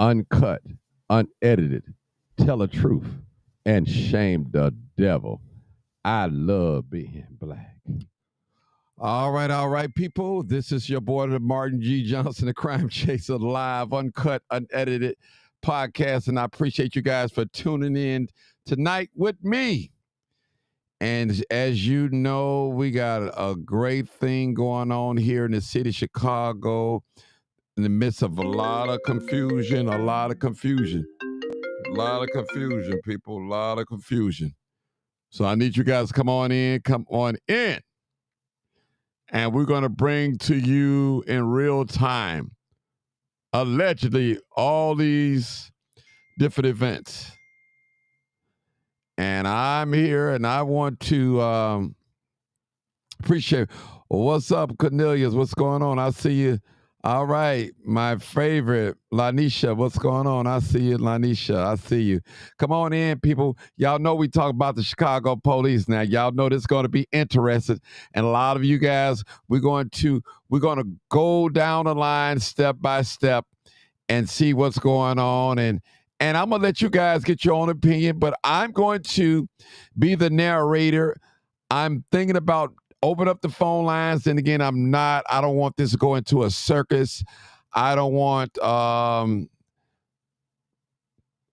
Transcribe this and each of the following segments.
uncut, unedited, tell the truth, and shame the devil. I love being black. All right, people. This is your boy, the Martin G. Johnson, the Crime Chaser, live, uncut, unedited podcast. And I appreciate you guys for tuning in tonight with me. And as you know, we got a great thing going on here in the city of Chicago in the midst of a lot of confusion, people, a lot of confusion. So I need you guys to come on in. And we're going to bring to you in real time, allegedly, all these different events. And I'm here and I want to appreciate. What's up, Cornelius? What's going on? I see you. All right, my favorite, Lanisha. What's going on? I see you, Lanisha. I see you. Come on in, people. Y'all know we talk about the Chicago police now. Y'all know this is going to be interesting. And a lot of you guys, we're going to go down the line step by step and see what's going on. And I'm going to let you guys get your own opinion, but I'm going to be the narrator. I'm thinking about open up the phone lines. And again, I don't want this to go into a circus. I don't want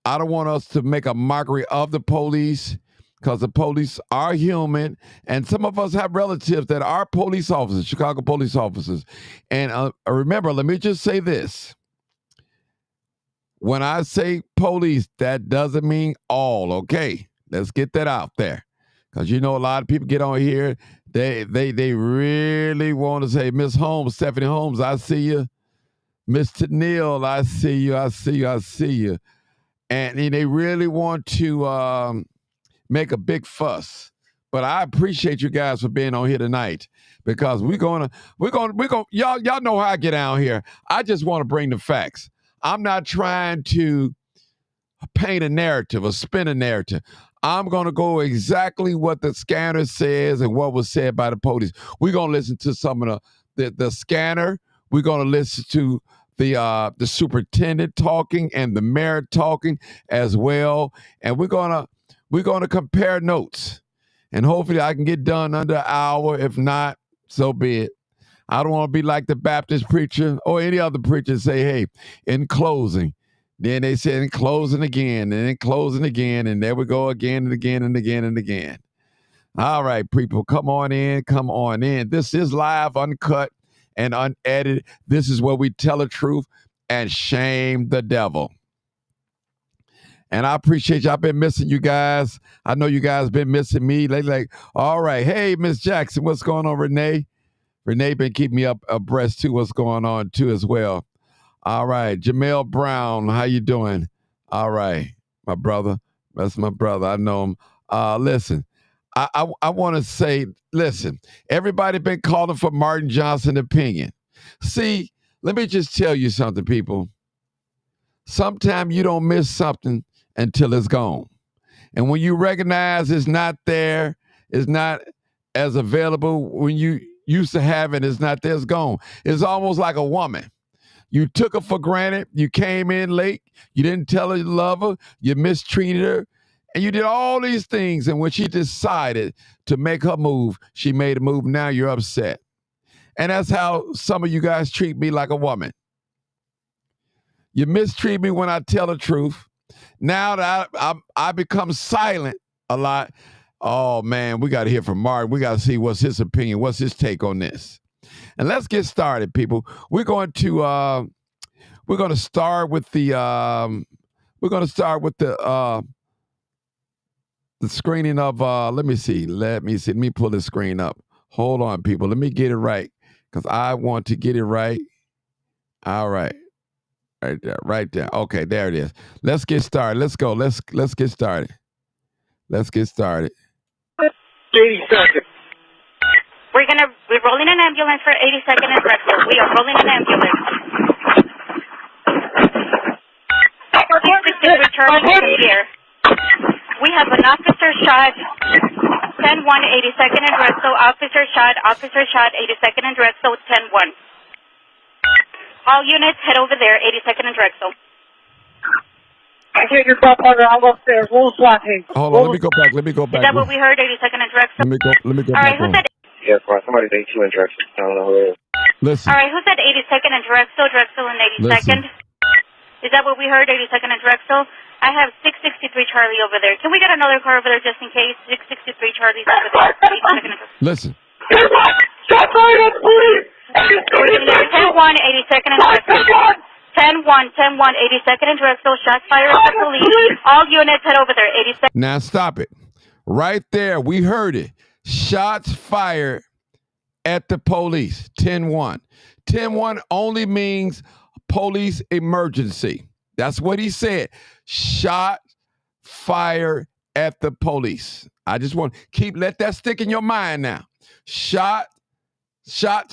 us to make a mockery of the police, because the police are human. And some of us have relatives that are police officers, Chicago police officers. And remember, let me just say this. When I say police, that doesn't mean all, okay? Let's get that out there. Because you know a lot of people get on here, they really want to say, Miss Holmes, Stephanie Holmes, I see you. Mr. Neal, I see you. And they really want to make a big fuss. But I appreciate you guys for being on here tonight, because we're gonna y'all know how I get down here. I just want to bring the facts. I'm not trying to paint a narrative or spin a narrative. I'm going to go exactly what the scanner says and what was said by the police. We're going to listen to some of the scanner. We're going to listen to the superintendent talking and the mayor talking as well. And we're going to compare notes. And hopefully I can get done under an hour. If not, so be it. I don't want to be like the Baptist preacher or any other preacher say, hey, in closing. Then they said in closing again, and in closing again, and there we go again and again and again and again. All right, people, come on in. This is live, uncut, and unedited. This is where we tell the truth and shame the devil. And I appreciate you. I've been missing you guys. I know you guys been missing me. They like, all right, hey, Miss Jackson, what's going on, Renee? Renee been keeping me up abreast too. What's going on too as well. All right, Jamel Brown, how you doing? All right, my brother. That's my brother. I know him. Listen, I want to say, listen, everybody been calling for Martin Johnson opinion. See, let me just tell you something, people. Sometimes you don't miss something until it's gone. And when you recognize it's not there, it's not as available when you used to have it, it's not there, it's gone. It's almost like a woman. You took her for granted. You came in late. You didn't tell her you love her. You mistreated her. And you did all these things. And when she decided to make her move, she made a move. Now you're upset. And that's how some of you guys treat me, like a woman. You mistreat me when I tell the truth. Now that I become silent a lot. Oh, man, we got to hear from Martin. We got to see what's his opinion. What's his take on this? And let's get started, people. We're going to start with the screening of let me see. Let me pull the screen up. Hold on, people. Let me get it right, because I want to get it right. All right. Right there. Okay, there it is. Let's get started. Let's go. Let's get started. 80 seconds. We're rolling an ambulance for 82nd and Drexel. We are rolling an ambulance. This is returning here. We have an officer shot, 10-1, 82nd and Drexel. Officer shot, 82nd and Drexel, 10-1. All units head over there, 82nd and Drexel. I can't get my partner. I'm upstairs. Roll SWAT team. Hold on, let me go back. Let me go Is back. that what we heard? 82nd and Drexel. Let me go All back right, who on. said? Yes, right. Somebody's 82 in Drexel. I don't know who it is. Listen, All right, who said 82nd and Drexel? Drexel and 82nd. Is that what we heard? 82nd and Drexel. I have 663 Charlie over there. Can we get another car over there just in case? 663 Charlie's over there. 82nd and Drexel. listen. Stop firing at the police! 10-1, 82nd and Drexel. 10-1, 10-1, 82nd and Drexel. Shots fired at the police. All units head over there. 82nd. Now stop it. Right there, we heard it. Shots fired at the police. 10-1. 10-1 only means police emergency. That's what he said. Shot fired at the police. I just want to let that stick in your mind now. Shots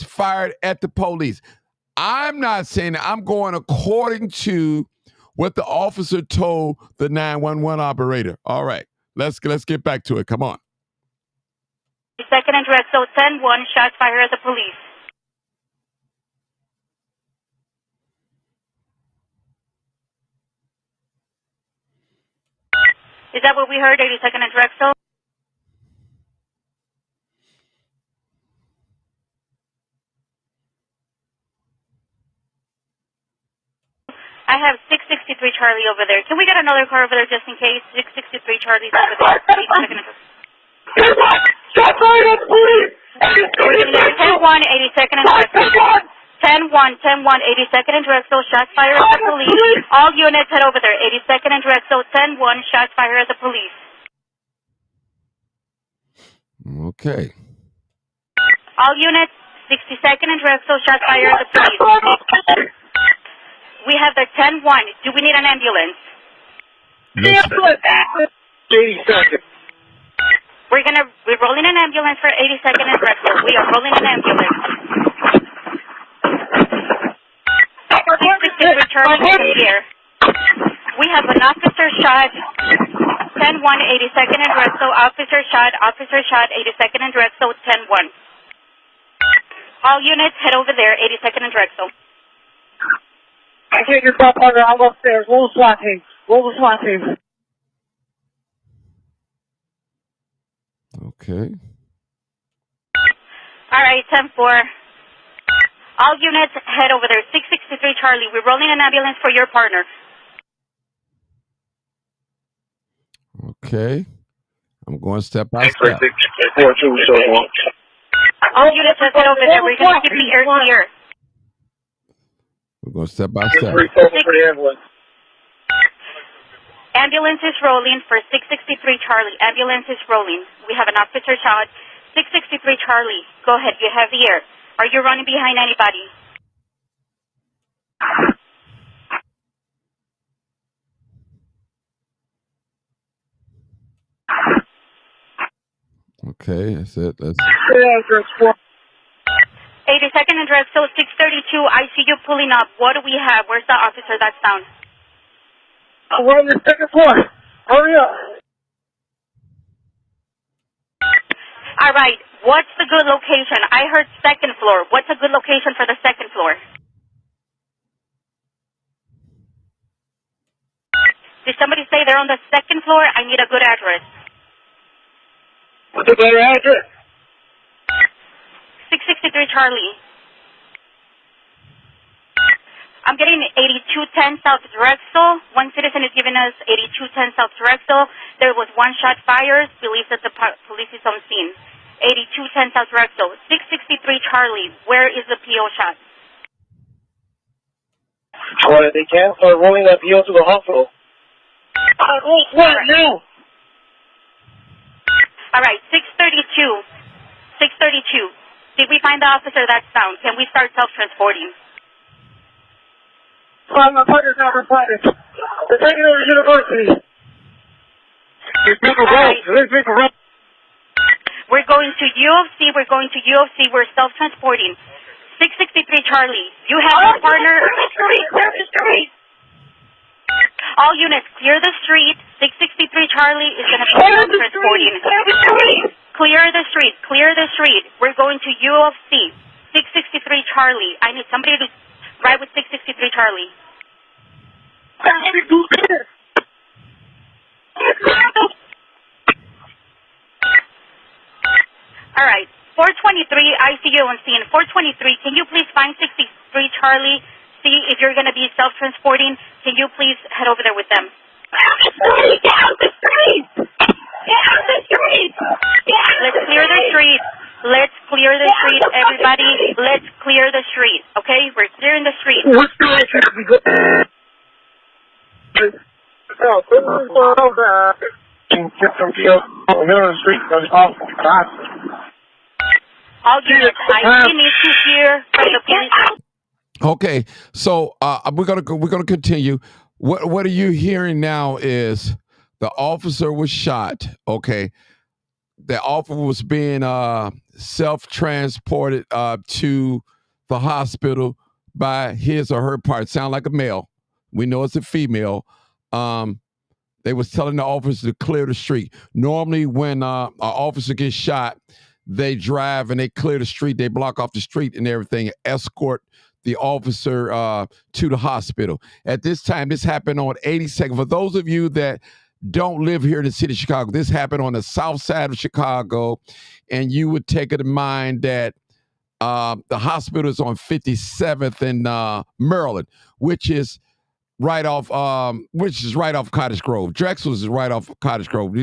fired at the police. I'm not saying that. I'm going according to what the officer told the 911 operator. All right, let's get back to it. Come on. 2nd and Drexel. 10-1. Shots fired at the police. Is that what we heard? 82nd and Drexel. I have 663 Charlie over there. Can we get another car over there just in case? 663 Charlie's over there. 82nd and Drexel. Stop firing at the police! 10-1, 82nd and Drexel. 10-1, 10-1, 82nd and Drexel. Shots fired at the police. All units head over there. 82nd and Drexel. 10-1. Shots fired at the police. Okay. All units. 62nd and Drexel. Shots fired at the police. We have the 10-1. Do we need an ambulance? Ambulance! 80 seconds. We're rolling an ambulance for 82nd and Drexel. We are rolling an ambulance. 663 Charlie is here. We have an officer shot. 10-1, 82nd and Drexel. Officer shot, 82nd and Drexel. 10-1. All units head over there. 82nd and Drexel. I can't get my partner. I'm upstairs. Roll SWAT team. Roll the SWAT team. Okay. All right, 10-4. All units head over there. 663 Charlie. We're rolling an ambulance for your partner. Okay. I'm going step by step. 42 shows one. All units head over there. We're going to keep the air clear. We're going step by step. 3 for the ambulance. Ambulance is rolling for 663 Charlie. Ambulance is rolling. We have an officer shot. 663 Charlie. Go ahead. You have the air. Are you running behind anybody? Okay, that's it. Let's. 82nd and Drexel, 632. I see you pulling up. What do we have? Where's the officer that's down? We're on the second floor. Hurry up. All right. What's the good location? I heard second floor. What's a good location for the second floor? Did somebody say they're on the second floor? I need a good address. What's the better address? 663 Charlie. I'm getting 8210 South Drexel. One citizen is giving us 8210 South Drexel. There was one shot fired. Believes that the police is on scene. 8210 South Drexel. 663 Charlie. Where is the PO shot? Well, if they can start rolling that PO to the hospital. What now? All right, 632. 632. Did we find the officer that's down? Can we start self-transporting? My partner's not reported. They're taking over to university. These people Right. rope. We're going to UFC. We're going to UFC. We're self-transporting. 663 Charlie. You have your partner. Clear the street. All units, clear the street. 663 Charlie is going to be Clear the self-transporting. street. Clear the street. Clear the street. Clear the street. We're going to UFC. 663 Charlie. I need somebody to ride with 663 Charlie. All right. 423, I see you on scene. 423, can you please find 63 Charlie? See if you're going to be self-transporting. Can you please head over there with them? Get out the street! Get out the street! Let's clear the street. Let's clear the street, everybody. Let's clear the street, okay? We're clearing the street. What's going on? Oh, can get some deal on the middle of the street. That's awful. God. All units, I need to hear from the police. Okay, so we're gonna continue. What are you hearing now is the officer was shot. Okay, the officer was being self-transported to the hospital by his or her part. Sound like a male. We know it's a female. They was telling the officer to clear the street. Normally, when an officer gets shot, they drive and they clear the street. They block off the street and everything, escort the officer to the hospital. At this time, this happened on 82nd. For those of you that don't live here in the city of Chicago, this happened on the south side of Chicago, and you would take it in mind that the hospital is on 57th in Maryland, which is right off Cottage Grove. Drexel's is right off Cottage Grove.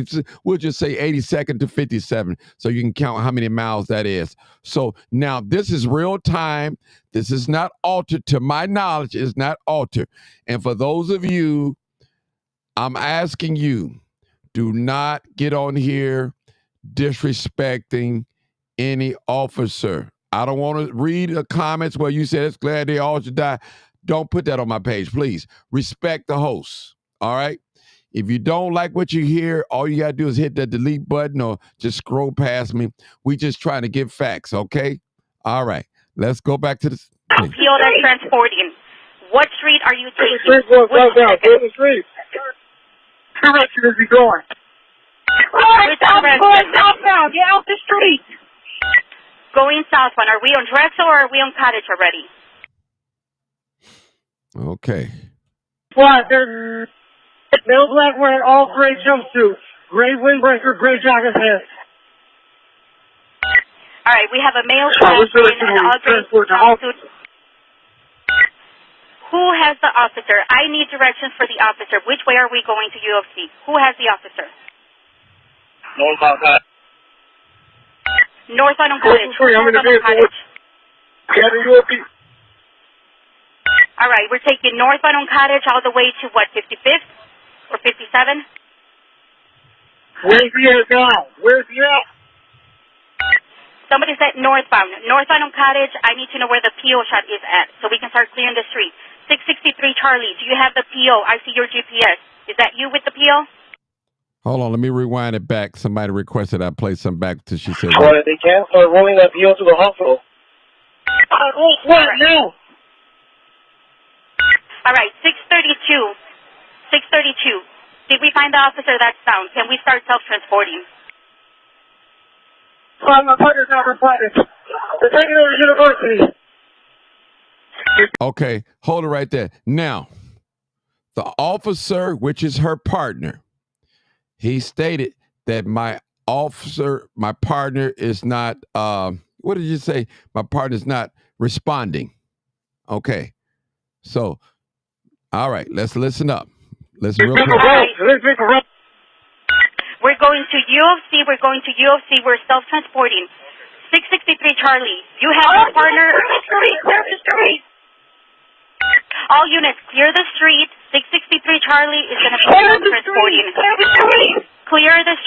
We'll just say 82nd to 57, so you can count how many miles that is. So now this is real time. This is not altered. To my knowledge, it's not altered. And for those of you, I'm asking you, do not get on here disrespecting any officer. I don't want to read the comments where you said it's glad they all should die. Don't put that on my page, please. Respect the host, all right? If you don't like what you hear, all you got to do is hit that delete button or just scroll past me. We just trying to get facts, okay? All right, let's go back to the... Appeal that's transporting. What street are you taking? Street goes southbound. Go to the street. Where direction is he going? Southbound. Get out the street. Going southbound. Are we on Drexel or are we on Cottage already? Okay. What? There's male black wearing all gray jumpsuits, gray windbreaker, gray jacket pants. All right, we have a male black wearing an all gray jumpsuit. Who has the officer? I need directions for the officer. Which way are we going to UFC? Who has the officer? Northbound Cottage. Northbound on Cottage. I'm in the vehicle. Get the UFC. All right, we're taking northbound on Cottage all the way to what, 55th or 57? Where's he at now? Where's he at? Somebody said northbound. Northbound on Cottage, I need to know where the PO shot is at so we can start clearing the street. 663 Charlie, do you have the PO? I see your GPS. Is that you with the PO? Hold on, let me rewind it back. Somebody requested I play some back till she said... Well, they can't start rolling that PO to the hospital. What now? All right, 632. 632. Did we find the officer that's found? Can we start self-transporting? I'm a partner, not reported. They're taking over university. Okay, hold it right there. Now, the officer, which is her partner, he stated that my partner is not, what did you say? My partner is not responding. Okay, so... all right, let's listen up. Listen real quick. We're going to UFC. We're self-transporting. 663 Charlie, you have your partner. Clear the street. All units, clear the street. 663 Charlie is going to be self-transporting. Clear the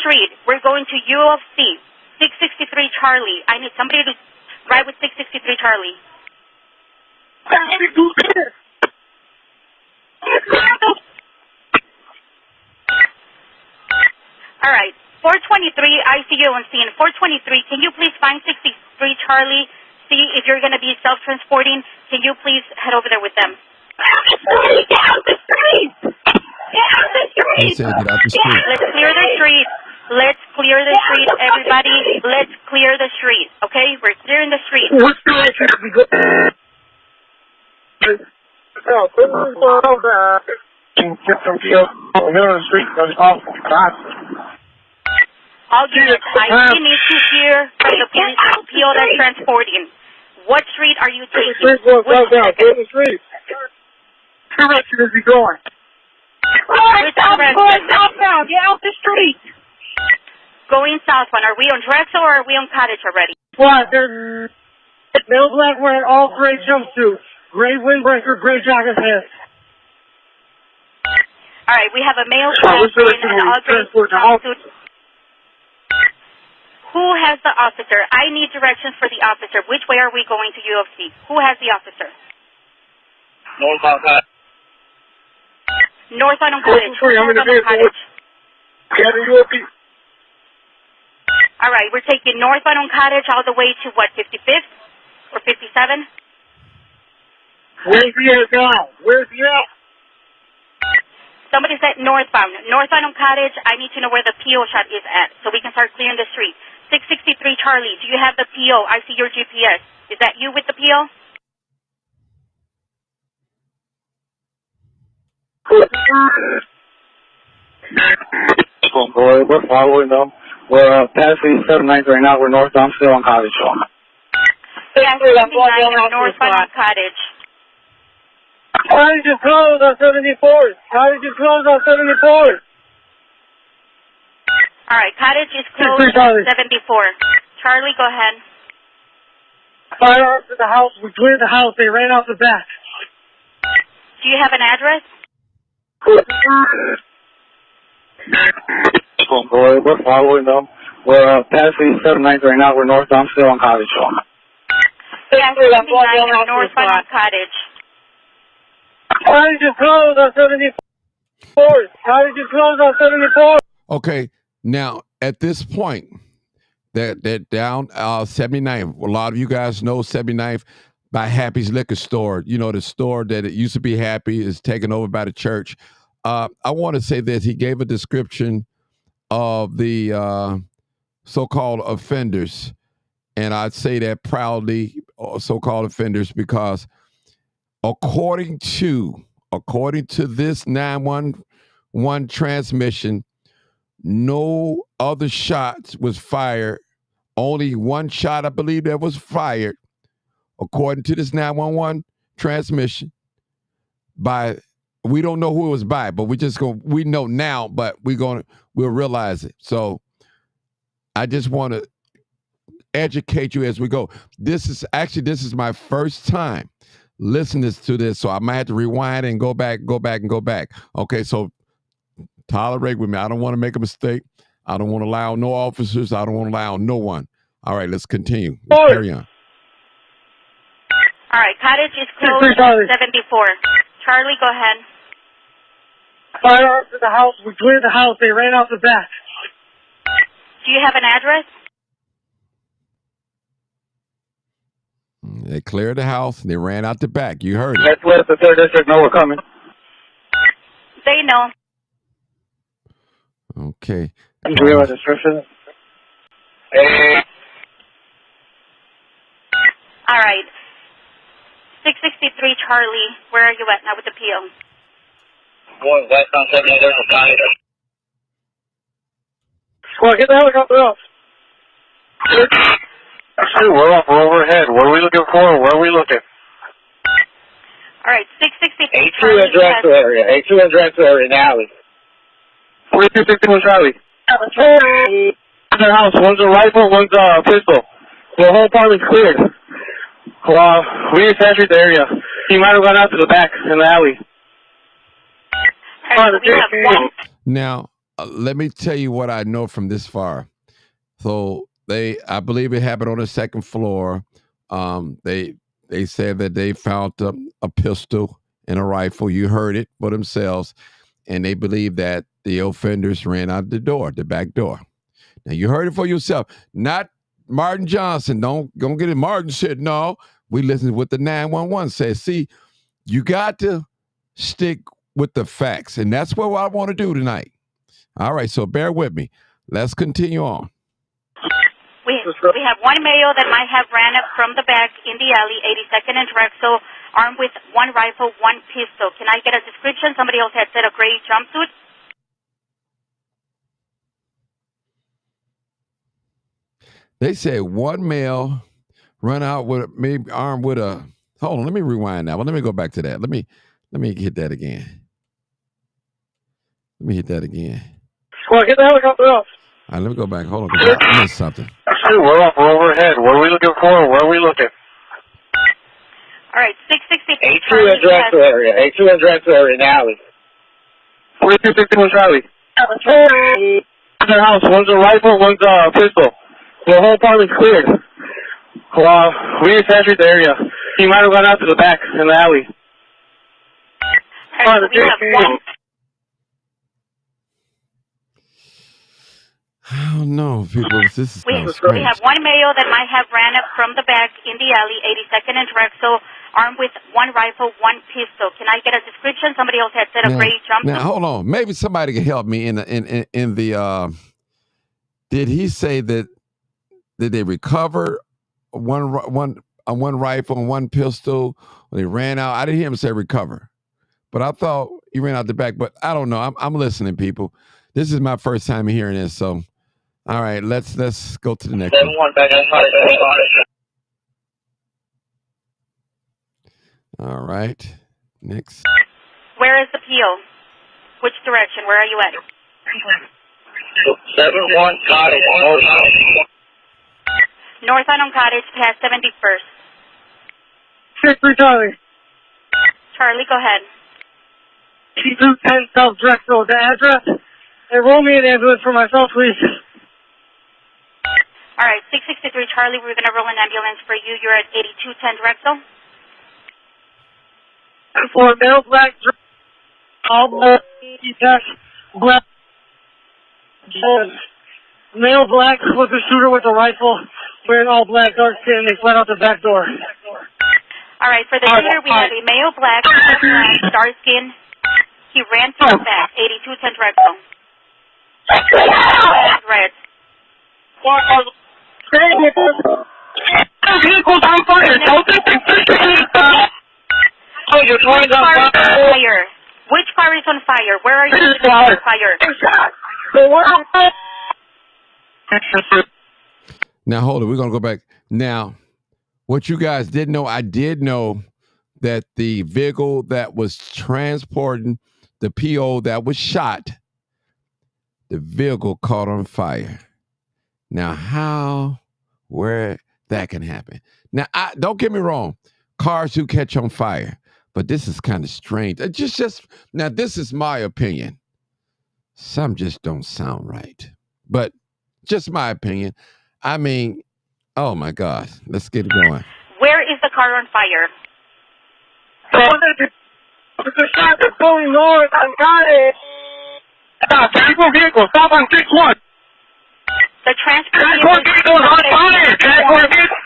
street. We're going to UFC. 663 Charlie. I need somebody to ride with 663 Charlie. All right, 423, I see you on scene. 423, can you please find 63 Charlie? See if you're going to be self-transporting. Can you please head over there with them? Get out the street! Get out the street! He said get out the street. Let's clear the street. Let's clear the street, everybody. Let's clear the street, okay? We're clearing the street. What's going on? Can get some deal on the middle of the street. That's awful. God. All units, I need to hear from the PO that's transporting. What street are you taking? Street going Which southbound. second? Where's the street? Direction is he going? Southbound. Get out the street. Going southbound. Are we on Drexel or are we on Cottage already? What? There's male black wearing all gray jumpsuits, gray windbreaker, gray jacket pants. All right, we have a male Which wearing direction an are we all-gray transporting the jumpsuit. Who has the officer? I need directions for the officer. Which way are we going to UFC? Who has the officer? Northbound Cottage. Northbound on Cottage. I'm in the Northbound on vehicle. Cottage. Get a UFP. All right, we're taking northbound on Cottage all the way to what, 55th or 57? Where's he at now? Where's he at? Somebody said northbound. Northbound on Cottage, I need to know where the PO shot is at so we can start clearing the street. 663 Charlie, do you have the PO? I see your GPS. Is that you with the PO? Boy, we're following them. We're past the 79th right now. We're northbound, still on Cottage. Yeah, 79 northbound on Cottage. Cottage is closed on 74th. Cottage is closed on 74th. All right, Cottage is closed Charlie. at 74. Charlie, go ahead. Firearms in the house. We cleared the house. They ran out the back. Do you have an address? Boy, we're following them. We're past the 79th right now. We're northbound, still on Cottage. Yeah, 79 northbound on Cottage. Cottage is closed on 74th. Cottage is closed on 74th. Okay, now at this point, that down 79th, a lot of you guys know 79th by Happy's Liquor Store. You know, the store that it used to be Happy is taken over by the church. I want to say this. He gave a description of the so-called offenders, and I'd say that proudly, so-called offenders, because according to this 911 transmission, no other shots was fired. Only one shot, I believe, that was fired, according to this 911 transmission. We don't know who it was by, but we know now, but we'll realize it. So I just want to educate you as we go. This is my first time listening to this, so I might have to rewind and go back. Okay, so tolerate with me. I don't want to make a mistake. I don't want to allow no officers. I don't want to allow no one. All right, let's continue. Let's carry on. All right, Cottage is closed at 74. Charlie, go ahead. Firearms in the house. We cleared the house. They ran out the back. Do you have an address? They cleared the house and they ran out the back. You heard it. That's west, the 3rd District know we're coming. They know. Okay. Do we have a description? All right. 663 Charlie, where are you at now with the PO? Going west on 79th on Cottage. Well, get the helicopter off. Actually, we're up. We're overhead. What are we looking for? Where are we looking? All right, 663 A2 Charlie. and Drexel area. A2 and Drexel area in the alley. 4261 Charlie. The house. One's a rifle, one's a pistol. The whole apartment's cleared. We didn't saturate the area. He might have gone out to the back in the alley. All right, so we have one. Now, let me tell you what I know from this far. So I believe it happened on the 2nd floor. They said that they found a pistol and a rifle. You heard it for themselves. And they believe that the offenders ran out the door, the back door. Now, you heard it for yourself. Not Martin Johnson. Don't get it. Martin said, no. We listened to what the 911 says. See, you got to stick with the facts. And that's what I want to do tonight. All right, so bear with me. Let's continue on. We have one male that might have ran up from the back in the alley, 82nd and Drexel, armed with one rifle, one pistol. Can I get a description? Somebody else had said a gray jumpsuit. They said one male run out with maybe armed with a. Hold on, let me rewind now. Well, let me go back to that. Let me hit that again. Let me hit that again. Well, get the helicopter off. All right, let me go back. Hold on, 'cause I missed something. We're up. We're overhead. What are we looking for? Where are we looking? All right, 663 A2 Charlie and Drexel area. A2 and Drexel area in the alley. 4261 Charlie. The house. One's a rifle, one's a pistol. The whole apartment's cleared. We just entered the area. He might have gone out to the back in the alley. All right, so we have one. I don't know, people. This is We strange. have one male that might have ran up from the back in the alley, 82nd and Drexel, armed with one rifle, one pistol. Can I get a description? Somebody else had said a gray jumpsuit. Now, hold on. Maybe somebody can help me in the. Did he say that? Did they recover one rifle and one pistol when they ran out? I didn't hear him say recover, but I thought he ran out the back. But I don't know. I'm listening, people. This is my first time hearing this, so all right. Let's go to the next one. 7-1 back inside. All right. Next. Where is the PO? Which direction? Where are you at? 7-1 Cottage. North Island Cottage, past 71st. 63 Charlie. Charlie, go ahead. 8210 South Drexel. The address. Hey, roll me an ambulance for myself, please. All right, 663 Charlie, we're going to roll an ambulance for you. You're at 8210 Drexel. For male black, all black, black. Male black was a shooter with a rifle, wearing all black, dark skin, and they fled out the back door. All right, for the shooter, we have a male black, dark skin. He ran to the back, 8210 Drexel. Red. Vehicles on fire. Oh, your car's on fire. Which car is on fire? Where are you on fire? Now, hold it. We're going to go back. Now, what you guys didn't know, I did know that the vehicle that was transporting the PO that was shot, the vehicle caught on fire. Now, where that can happen. Now, don't get me wrong. Cars do catch on fire, but this is kind of strange. Now, this is my opinion. Some just don't sound right, but just my opinion. I mean, oh my God, let's get it going. Where is the car on fire? The shot is going north. I got it. Transport vehicle, stop on 6-1. The transport vehicle is on fire. Transport vehicle.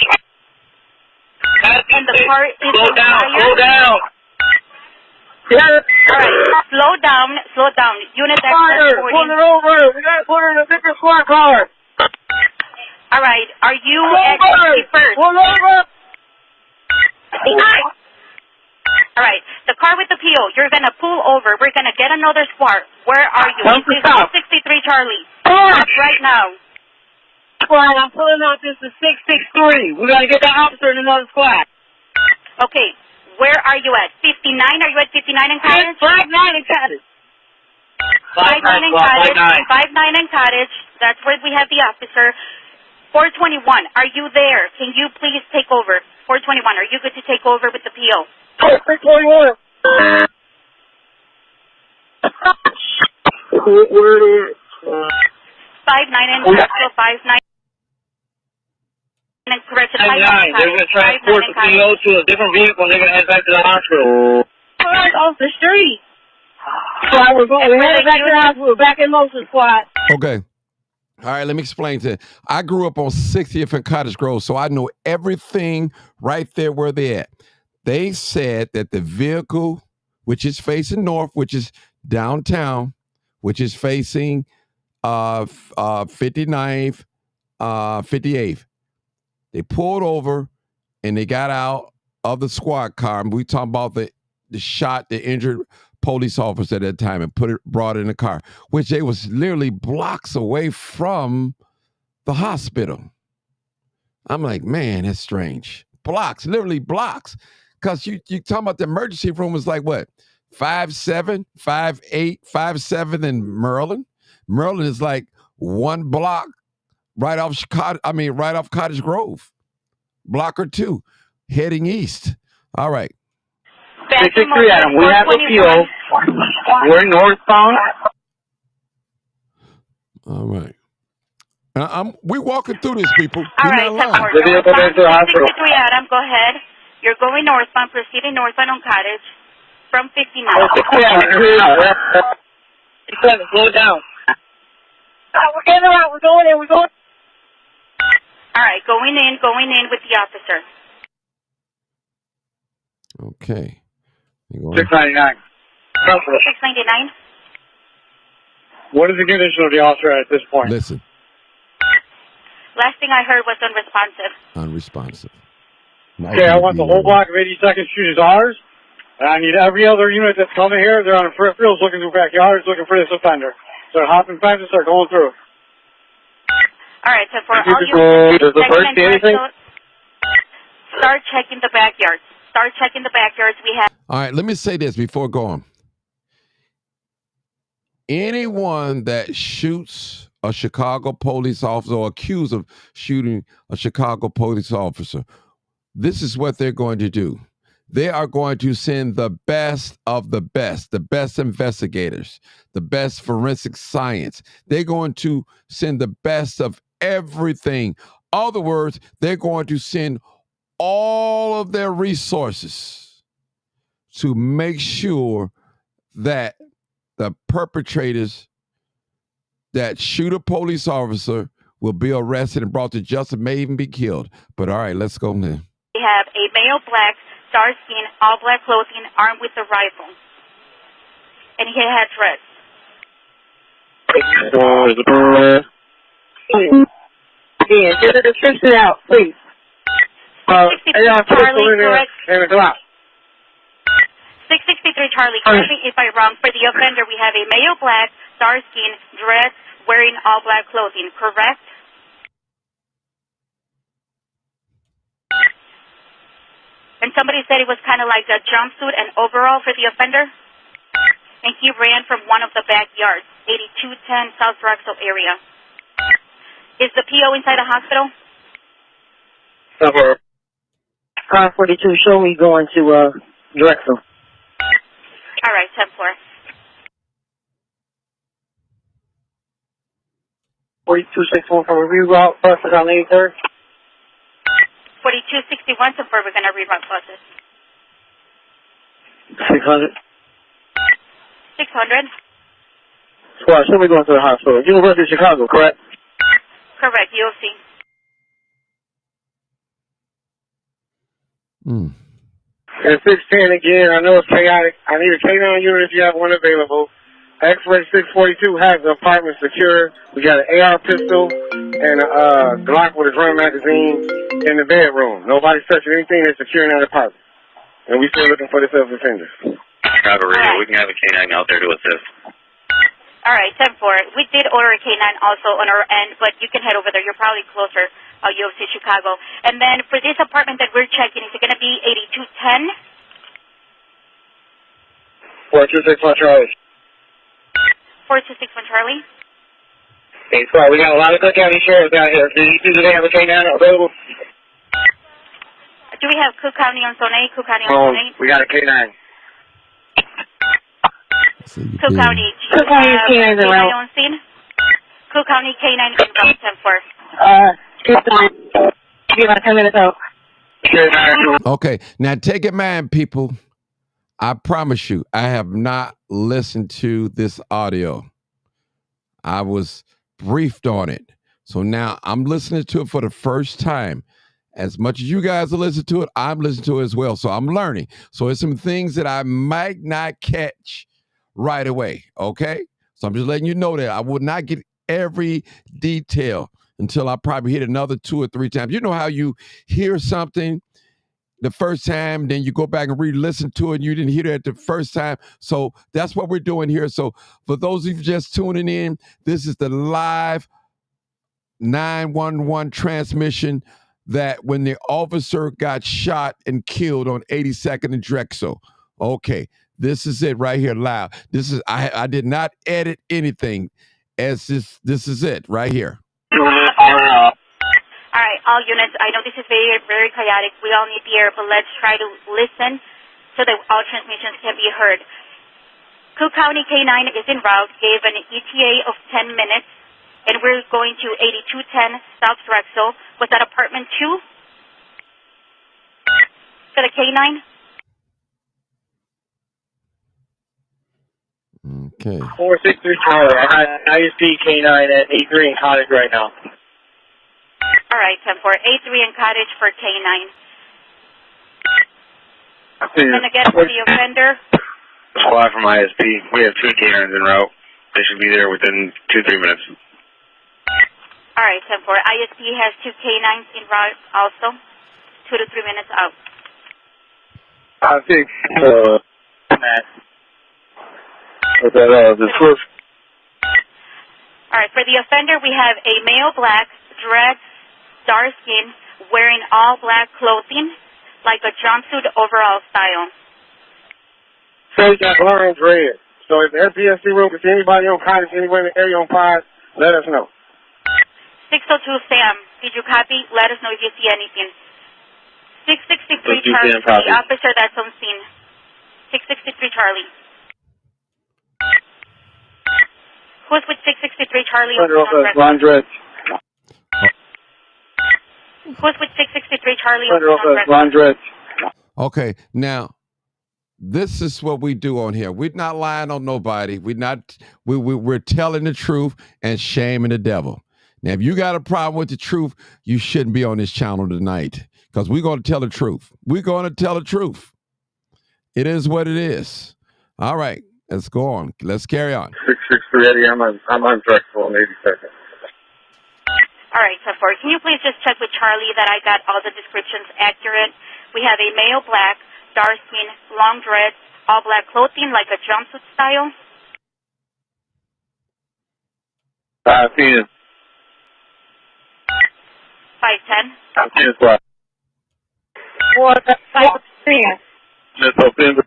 And the car is on fire. Slow down. Yeah. All right, slow down. Unit X Fire. Pull it over. We got to put her in a different squad car. All right, are you at 61st? Pull over. All right, the car with the PO, you're going to pull over. We're going to get another squad. Where are you? This is 663 Charlie. Stop right now. Squad, I'm pulling out. This is 663. We got to get that officer in another squad. Okay, where are you at? 59? Are you at 59 in Cottage? 59 in Cottage. 59 in Cottage. 59 in Cottage. That's where we have the officer. 421, are you there? Can you please take over? 421, are you good to take over with the PO? 621. Where it is? 59 in Drexel, 59 in correction. 59. They're going to transport the PO to a different vehicle and they're going to head back to the hospital. Right off the street. Squad, we're headed back to the hospital. Back in motion, squad. Okay. All right, let me explain to you. I grew up on 60th and Cottage Grove, so I know everything right there where they're at. They said that the vehicle, which is facing north, which is downtown, which is facing 59th, 58th, they pulled over and they got out of the squad car. And we talking about the injured police officer at that time and brought it in the car, which they was literally blocks away from the hospital. I'm like, man, that's strange. Blocks, literally blocks. Because you talking about the emergency room is like what? 5'7", 5'8", 5'7" in Maryland. Maryland is like one block right off right off Cottage Grove. Block or two, heading east. All right. 663 Adam, we have a PO. We're northbound. All right. We're walking through this, people. All You're right, not lying. 10-4. The vehicle is to the hospital. 663 Adam, go ahead. You're going northbound, proceeding northbound on Cottage from 59. 663 Adam, slow down. We're getting out. We're going in. We're going. All right, going in with the officer. Okay. 699. 699. What is the condition of the officer at this point? Listen, Last thing I heard was unresponsive. unresponsive. Okay, I want the whole block of 82nd Street is ours. And I need every other unit that's coming here. They're on the peripherals looking through backyards looking for this offender. They're hopping fences. They're going through. All right, so for all Does the first see anything? Start checking the backyards. Start checking the backyards. We have. All right, let me say this before going. Anyone that shoots a Chicago police officer or accused of shooting a Chicago police officer, this is what they're going to do. They are going to send the best of the best investigators, the best forensic science. They're going to send the best of everything. In other words, they're going to send all of their resources to make sure that the perpetrators that shoot a police officer will be arrested and brought to justice, may even be killed. But all right, let's go now. We have a male black, dark skin, all black clothing, armed with a rifle. And he had dreads. Yeah, get the description out, please. 663 Charlie, correct? And it's out. 663 Charlie, correct me if I'm wrong. For the offender, we have a male black, dark skin, dreads, wearing all black clothing, correct? And somebody said it was kind of like a jumpsuit and overall for the offender. And he ran from one of the backyards, 8210 South Drexel area. Is the PO inside the hospital? Car 42, show me going to Drexel. All right, 10-4. 4261 from a reroute, buses on 83rd. 4261, so we're going to reroute buses. 600. 600. Squad, show me going to the hospital. University of Chicago, correct? Correct, UFC. And 610 again. I know it's chaotic. I need a K9 unit if you have one available. X-Ray 642 has the apartment secure. We got an AR pistol and a Glock with a drum magazine in the bedroom. Nobody's touching anything. They're securing that apartment. And we still looking for the self-defenders. Chicago Radio, we can have a K9 out there to assist. All right, 10-4. We did order a K9 also on our end, but you can head over there. You're probably closer, UFC Chicago. And then for this apartment that we're checking, is it going to be 8210? 4261 Charlie. 4261 Charlie? Hey, squad, we got a lot of Cook County sheriffs out here. Do they have a K9 available? Do we have Cook County on Zone 8? Cook County on Zone 8? We got a K9. Cook County. Cook County K9 is around. On scene? Cook County K9 inbound 10-4. Be about 10 minutes out. Okay, now take it, man, people. I promise you, I have not listened to this audio. I was briefed on it. So now I'm listening to it for the first time. As much as you guys are listening to it, I'm listening to it as well. So I'm learning. So it's some things that I might not catch right away. Okay? So I'm just letting you know that I will not get every detail until I probably hit another 2 or 3 times. You know how you hear something the first time, then you go back and re-listen to it, and you didn't hear it the first time. So that's what we're doing here. So for those of you just tuning in, this is the live 911 transmission. that when the officer got shot and killed on 82nd and Drexel. Okay, this is it right here live. This is I did not edit anything. As this is it right here. All right, all units. I know this is very, very chaotic. We all need the air, but let's try to listen so that all transmissions can be heard. Cook County K9 is en route, gave an ETA of 10 minutes, and we're going to 8210 South Drexel. Was that apartment 2 for the K9? Okay. 463 Charlie. I got ISP K9 at 83 in Cottage right now. All right, 10-4. 83 in Cottage for K9. I'm going to get to the offender. Squad from ISP. We have 2 K9s en route. They should be there within 2-3 minutes. All right, 10-4. ISP has 2 K9s en route also. 2 to 3 minutes out. I think, Matt. With that, the Swift. All right, for the offender, we have a male black, dreads, dark skin, wearing all black clothing, like a jumpsuit overall style. Say that orange red. So if the FPSC room, if anybody on Cottage, anywhere in the area on 5, let us know. 602 Sam, did you copy? Let us know if you see anything. 663 Charlie, the officer that's on scene. 663 Charlie. Who's with 663 Charlie? Ron Dredd. Who's with 663 Charlie? Ron Dredd. Okay, now this is what we do on here. We're not lying on nobody. We're telling the truth and shaming the devil. Now, if you got a problem with the truth, you shouldn't be on this channel tonight because we're going to tell the truth. We're going to tell the truth. It is what it is. All right, let's go on. Let's carry on. 663 Eddie, I'm on Drexel on 82nd. All right, 10-4. Can you please just check with Charlie that I got all the descriptions accurate? We have a male black, dark skin, long dreads, all black clothing like a jumpsuit style. I've seen it. 510. I've seen it twice. What? 510. Just open.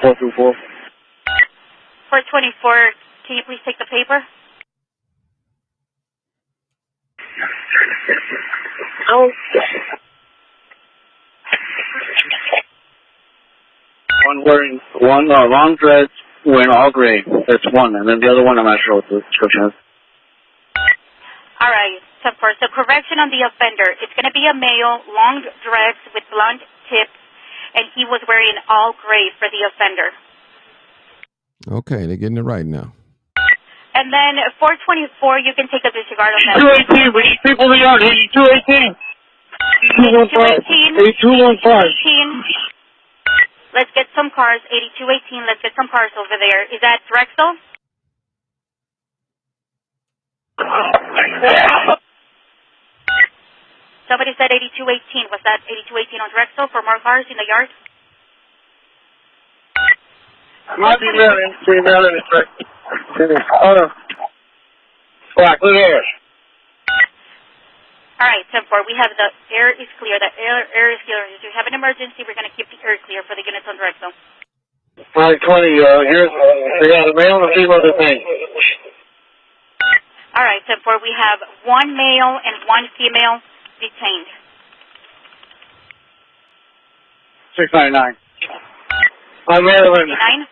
424. 424. Can you please take the paper? One long dreads wearing all gray. That's one, and then the other one I'm not sure what the description is. All right, 10-4. So correction on the offender. It's going to be a male, long dreads with blonde tips, and he was wearing all gray for the offender. Okay, they're getting it right now. And then 424, you can take a disregard on that. 218, we need people in the yard. 8218. 8215. Let's get some cars. 8218. Let's get some cars over there. Is that Drexel? Somebody said 8218. Was that 8218 on Drexel for more cars in the yard? Might be Maryland. Between Maryland and Drexel. Hold on. Squad, clear air. All right, 10-4. We have the air is clear. The air is clear. If you have an emergency, we're going to keep the air clear for the units on Drexel. 520, here's, we got a male and a female detained. All right, 10-4. We have 1 male and 1 female detained. 699. I'm Maryland. 9?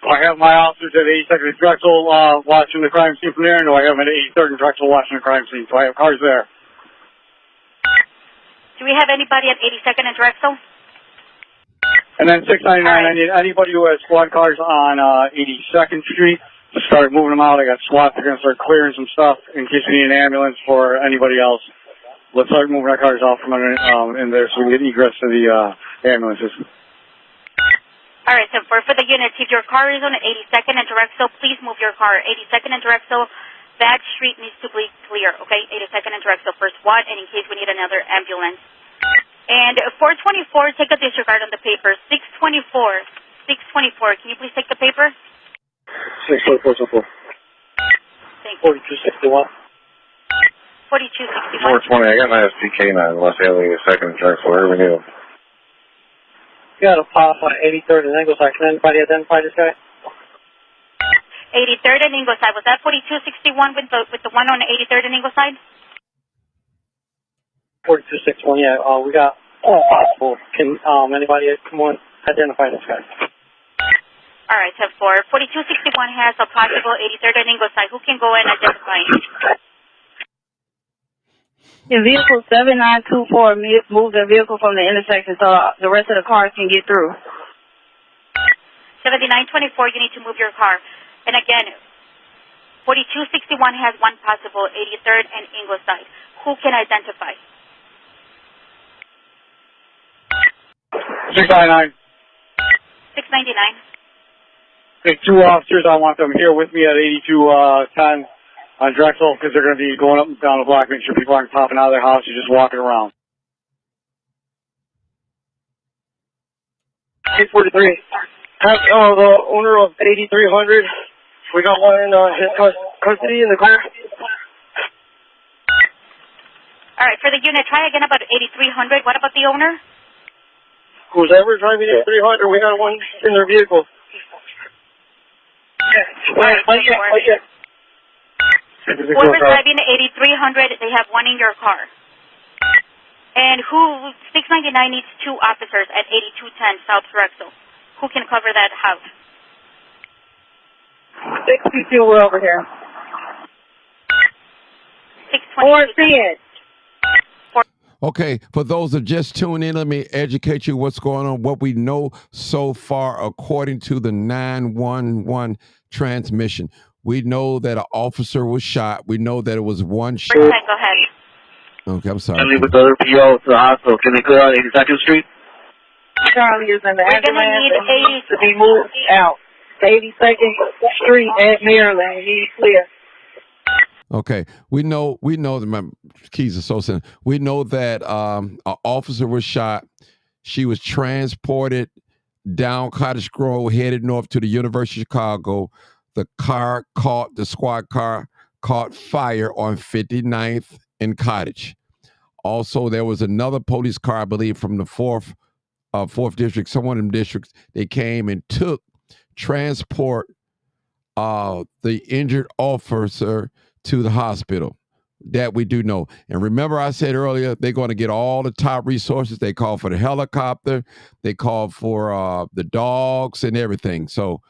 I have my officers at 82nd and Drexel watching the crime scene from there, and do I have an 83rd and Drexel watching the crime scene? Do I have cars there? Do we have anybody at 82nd and Drexel? And then 699, I need anybody who has squad cars on 82nd Street to start moving them out. I got SWAT. They're going to start clearing some stuff in case we need an ambulance for anybody else. Let's start moving our cars off from under in there so we can get egress to the ambulances. All right, so for the units, if your car is on 82nd and Drexel, please move your car. 82nd and Drexel, that street needs to be clear, okay? 82nd and Drexel for SWAT, and in case we need another ambulance. And 424, take a disregard on the paper. 624, can you please take the paper? 624. Thank you. 4261. 4261. 420. I got my SPK now. Los Angeles, second address. Wherever we knew. Got a pop on 83rd and Ingleside. Can anybody identify this guy? 83rd and Ingleside. Was that 4261 with the one on 83rd and Ingleside? 4261. Yeah. We got all possible. Can anybody come on identify this guy? All right, 10-4. 4261 has a possible 83rd and Ingleside. Who can go and identify? The vehicle 7924 moves the vehicle from the intersection so the rest of the cars can get through. 7924, you need to move your car. And again, 4261 has one possible 83rd and Ingleside. Who can identify? 699. 699. Okay, two officers. I want them here with me at 8210 on Drexel because they're going to be going up and down the block, making sure people aren't popping out of their house or just walking around. 843. Have the owner of 8300. We got one in his custody in the car. All right, for the unit, try again about 8300. What about the owner? Who's ever driving 8300, we got one in their vehicle. Whoever's driving 8300, they have one in your car. And 699 needs two officers at 8210 South Drexel. Who can cover that house? 62, we're over here. 620. Okay, for those that just tuned in, let me educate you what's going on, what we know so far according to the 911 transmission. We know that an officer was shot. We know that it was one shot. Go ahead. Okay, I'm sorry. I leave with the other PO to the hospital. Can they clear out 82nd Street? Charlie is in the We're going to need ambulance to be moved out. 82nd Street at Maryland. He's clear. Okay, we know that my keys are so sensitive. We know that an officer was shot. She was transported down Cottage Grove, headed north to the University of Chicago. The squad car caught fire on 59th and Cottage. Also, there was another police car, I believe, from the fourth district, some of them districts. They came and transport the injured officer to the hospital. That we do know. And remember I said earlier, they're going to get all the top resources. They call for the helicopter. They call for the dogs and everything. So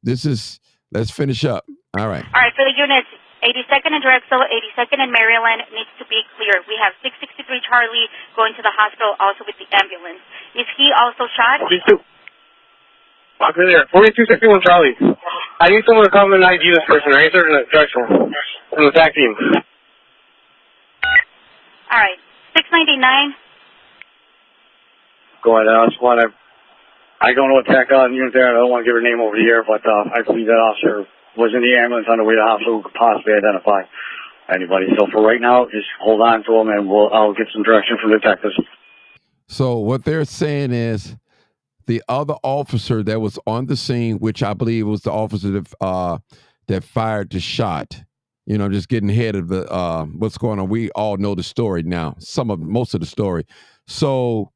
let's finish up. All right. All right, for the units, 82nd and Drexel, 82nd and Maryland needs to be clear. We have 663 Charlie going to the hospital also with the ambulance. Is he also shot? 42. Okay, there. 4261 Charlie. I need someone to come and ID this person. Right there in the Drexel. From the attack team. All right. 699. Go ahead, squad. I don't know what attack unit there. I don't want to give her name over the air, but I believe that officer was in the ambulance on the way to the hospital who could possibly identify anybody. So for right now, just hold on to them and I'll get some direction from the detectives. So what they're saying is the other officer that was on the scene, which I believe was the officer that fired the shot, just getting ahead of the what's going on. We all know the story now, most of the story. So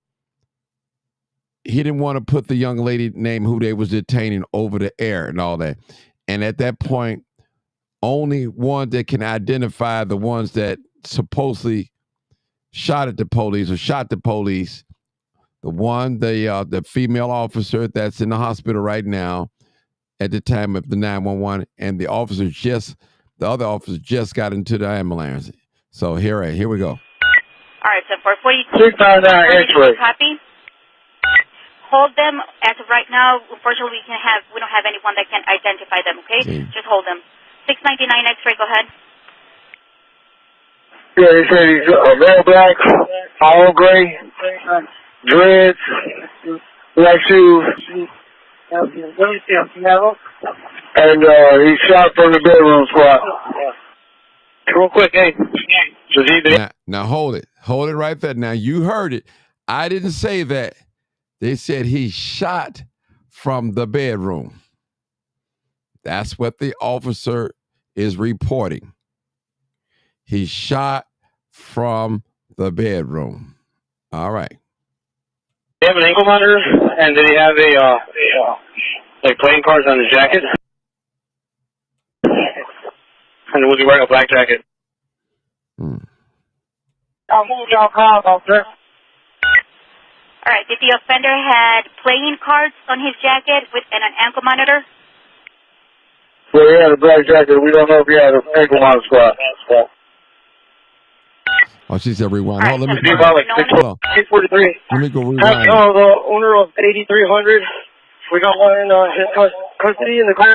he didn't want to put the young lady name who they was detaining over the air and all that. And at that point, only one that can identify the ones that supposedly shot at the police or shot the police, the female officer that's in the hospital right now at the time of the 911, and the other officer just got into the ambulance. So here we go. All right, so for 42. Copy. Hold them as of right now. Unfortunately, we don't have anyone that can identify them. Okay, just hold them. 699 X-ray. Go ahead. Yeah, he said he's real black, all gray, dreads, black shoes, and he's shot from the bedroom spot. Real quick, hey. Now hold it right there. Now you heard it. I didn't say that. They said he shot from the bedroom. That's what the officer is reporting. He shot from the bedroom. All right. Did he have an ankle monitor? And did he have like playing cards on his jacket? And was he wearing a black jacket? I'll move y'all calls, officer. All right. Did the offender had playing cards on his jacket with and an ankle monitor? Well, he had a black jacket. We don't know if he had an ankle monitor squad. Oh, she said rewind. All right, Hold on, let Be me about like hold on. 643. Let me go That's rewind. the owner of 8300. We got one in his custody in the car.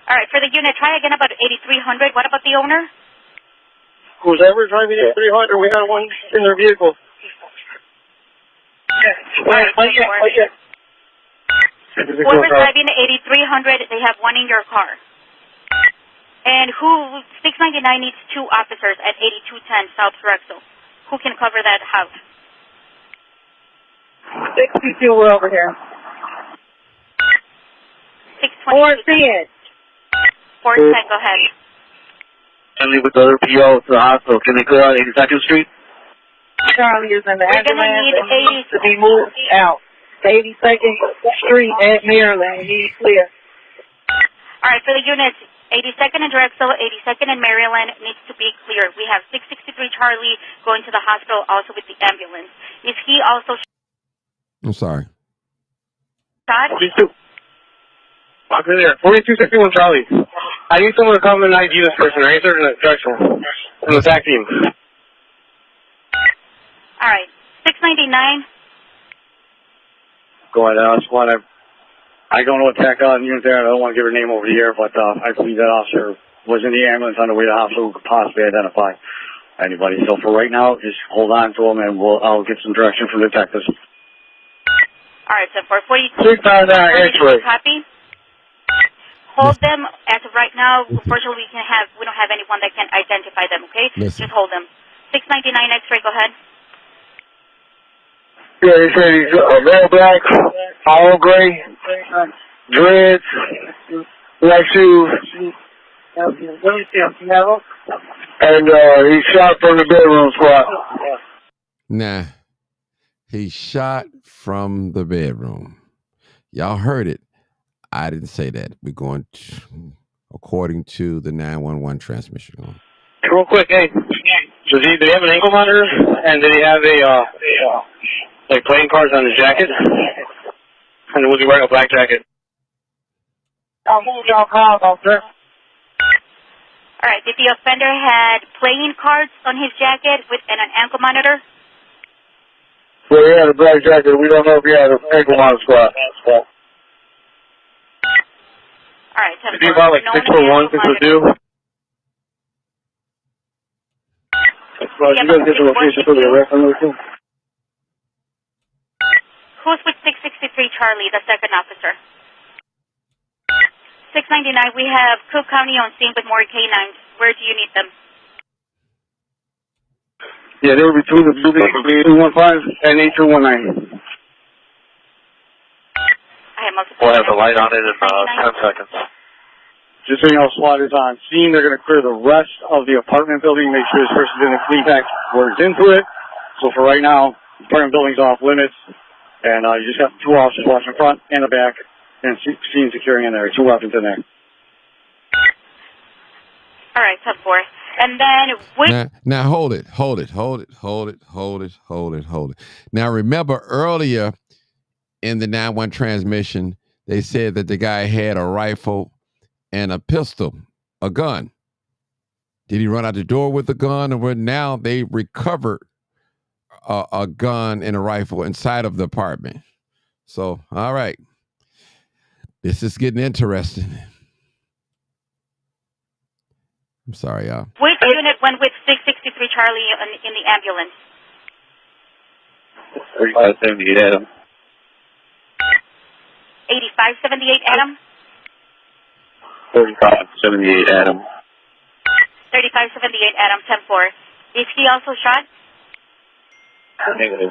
All right. For the unit, try again about 8300. What about the owner? Who's ever driving 8300, we got one in their vehicle. Whoever's driving the 8300, they have one in your car. And 699 needs 2 officers at 8210 South Rexel. Who can cover that house? 62, we're over here. 620. 410, go ahead. Friendly with the other PO to the hospital. Can they clear out 82nd Street? Charlie is in the We're gonna ambulance need and he needs to be moved out. 82nd Street at Maryland. He's clear. All right, for the units, 82nd and Drexel, 82nd and Maryland needs to be clear. We have 663 Charlie going to the hospital also with the ambulance. Is he also I'm sorry. shot? 42. Walker there. 4261 Charlie. I need someone to come and ID this person. I need certain instruction from the TAC team. All right, 699. Go ahead, squad. I don't know what TAC unit there. I don't want to give her name over here, but I believe that officer was in the ambulance on the way to the hospital who could possibly identify anybody. So for right now, just hold on to him, and I'll get some direction from the detectives. All right, so for 42. 699 X-ray. Copy. Hold them as of right now. Unfortunately, we don't have anyone that can identify them. Okay, Listen. just hold them. 699 X-ray. Go ahead. Yeah, he said he's male black, all gray, dreads, black shoes, and he shot from the bedroom squad. Nah, he shot from the bedroom. Y'all heard it. I didn't say that. We're going to, according to the 911 transmission. Real quick, hey. Did he have an ankle monitor? And did he have like playing cards on his jacket? And was he wearing a black jacket? I'll move y'all calls, officer. All right. Did the offender had playing cards on his jacket with and an ankle monitor? Well, he had a black jacket. We don't know if he had an ankle monitor squad. All right. Is he about like 6'1", 6'2"? Well, you guys get the location for the arrest on those two? Who's with 663 Charlie, the second officer? 699, we have Cook County on scene with more canines. Where do you need them? Yeah, they were between the 215 and 8219. I have multiple. We'll have the light on it in 10 seconds. Just so you know, SWAT is on scene. They're going to clear the rest of the apartment building, make sure this person's in a clean pack words into it. So for right now, the apartment building's off limits. And you just got 2 officers watching front and the back, and scene securing in there. 2 weapons in there. All right, 10-4. And then Now hold it. Now remember earlier in the 911 transmission, they said that the guy had a rifle and a pistol, a gun. Did he run out the door with the gun, or now they recovered a gun and a rifle inside of the apartment? So, all right. This is getting interesting. I'm sorry, y'all. which unit went with 663 Charlie in the ambulance? 3578 Adam. 8578 Adam? 3578 Adam. 3578 Adam, 10-4. Is he also shot? Negative.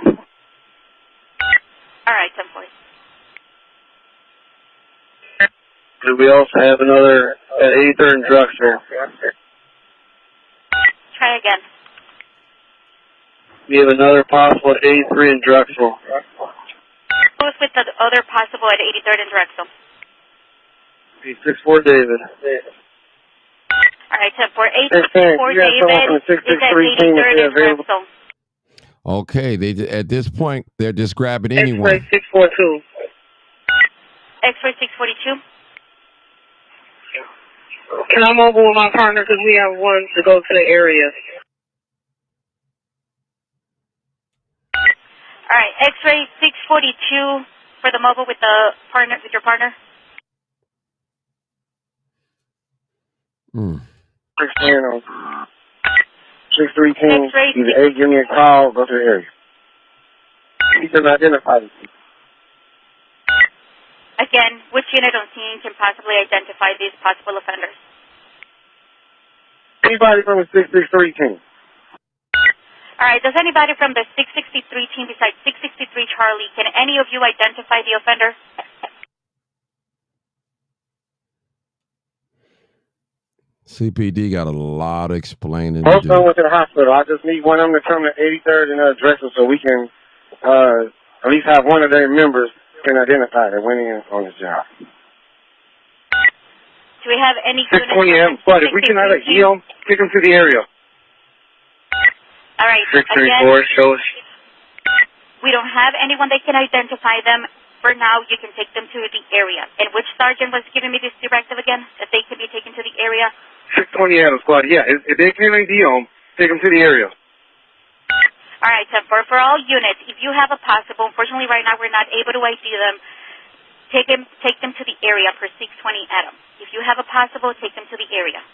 All right, 10-4. Do we also have another at 83rd and Drexel? Try again. We have another possible at 83 in Drexel. Who's with the other possible at 83rd and Drexel? 864 David. All right, 10-4. Hey, 864 you got David someone from the is at 663 team 83rd and available? Drexel. Okay, at this point they're just grabbing anyone. X-ray 642. X-ray 642. Can I mobile with my partner because we have one to go to the area? All right, X-ray 642 for the mobile with your partner. 610 63 team. X-ray Either A, give me a call, go to the area. You can identify this. Again, which unit on scene can possibly identify these possible offenders? Anybody from the 663 team. All right, does anybody from the 663 team besides 663 Charlie, can any of you identify the offender? CPD got a lot of explaining to Both of them do. went to the hospital. I just need one of them to come to 83rd and Drexel so we can at least have one of their members can identify that went in on the job. Do we have any 620 M, but if we can either heal them, take them to the area. All right, 634 shows. we don't have anyone that can identify them. For now, you can take them to the area. And which sergeant was giving me this directive again, that they can be taken to the area? 620 Adam squad, yeah. If they can't ID them, take them to the area. All right, so for all units, if you have a possible, unfortunately right now we're not able to ID them, take them to the area per 620 Adam. If you have a possible, take them to the area.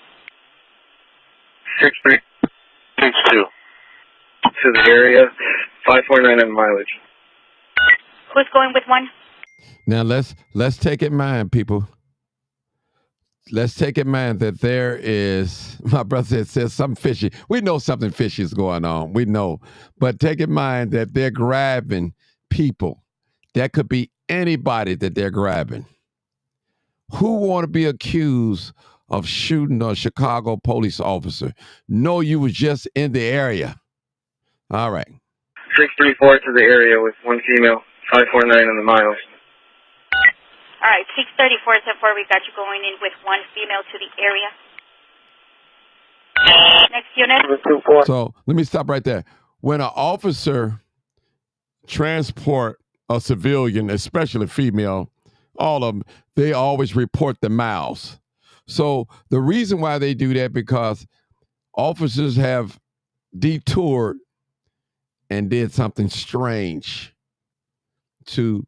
6362. To the area, 549 on mileage. Who's going with one? Now let's take in mind, people. Let's take in mind that there is, my brother says something fishy. We know something fishy is going on. We know. But take in mind that they're grabbing people. That could be anybody that they're grabbing. Who want to be accused of shooting a Chicago police officer? No, you was just in the area. All right. 634 to the area with one female, 549 on the miles. All right, 634 so far, we got you going in with one female to the area. Next unit. So let me stop right there. When an officer transport a civilian, especially female, all of them, they always report the miles. So the reason why they do that, because officers have detoured and did something strange to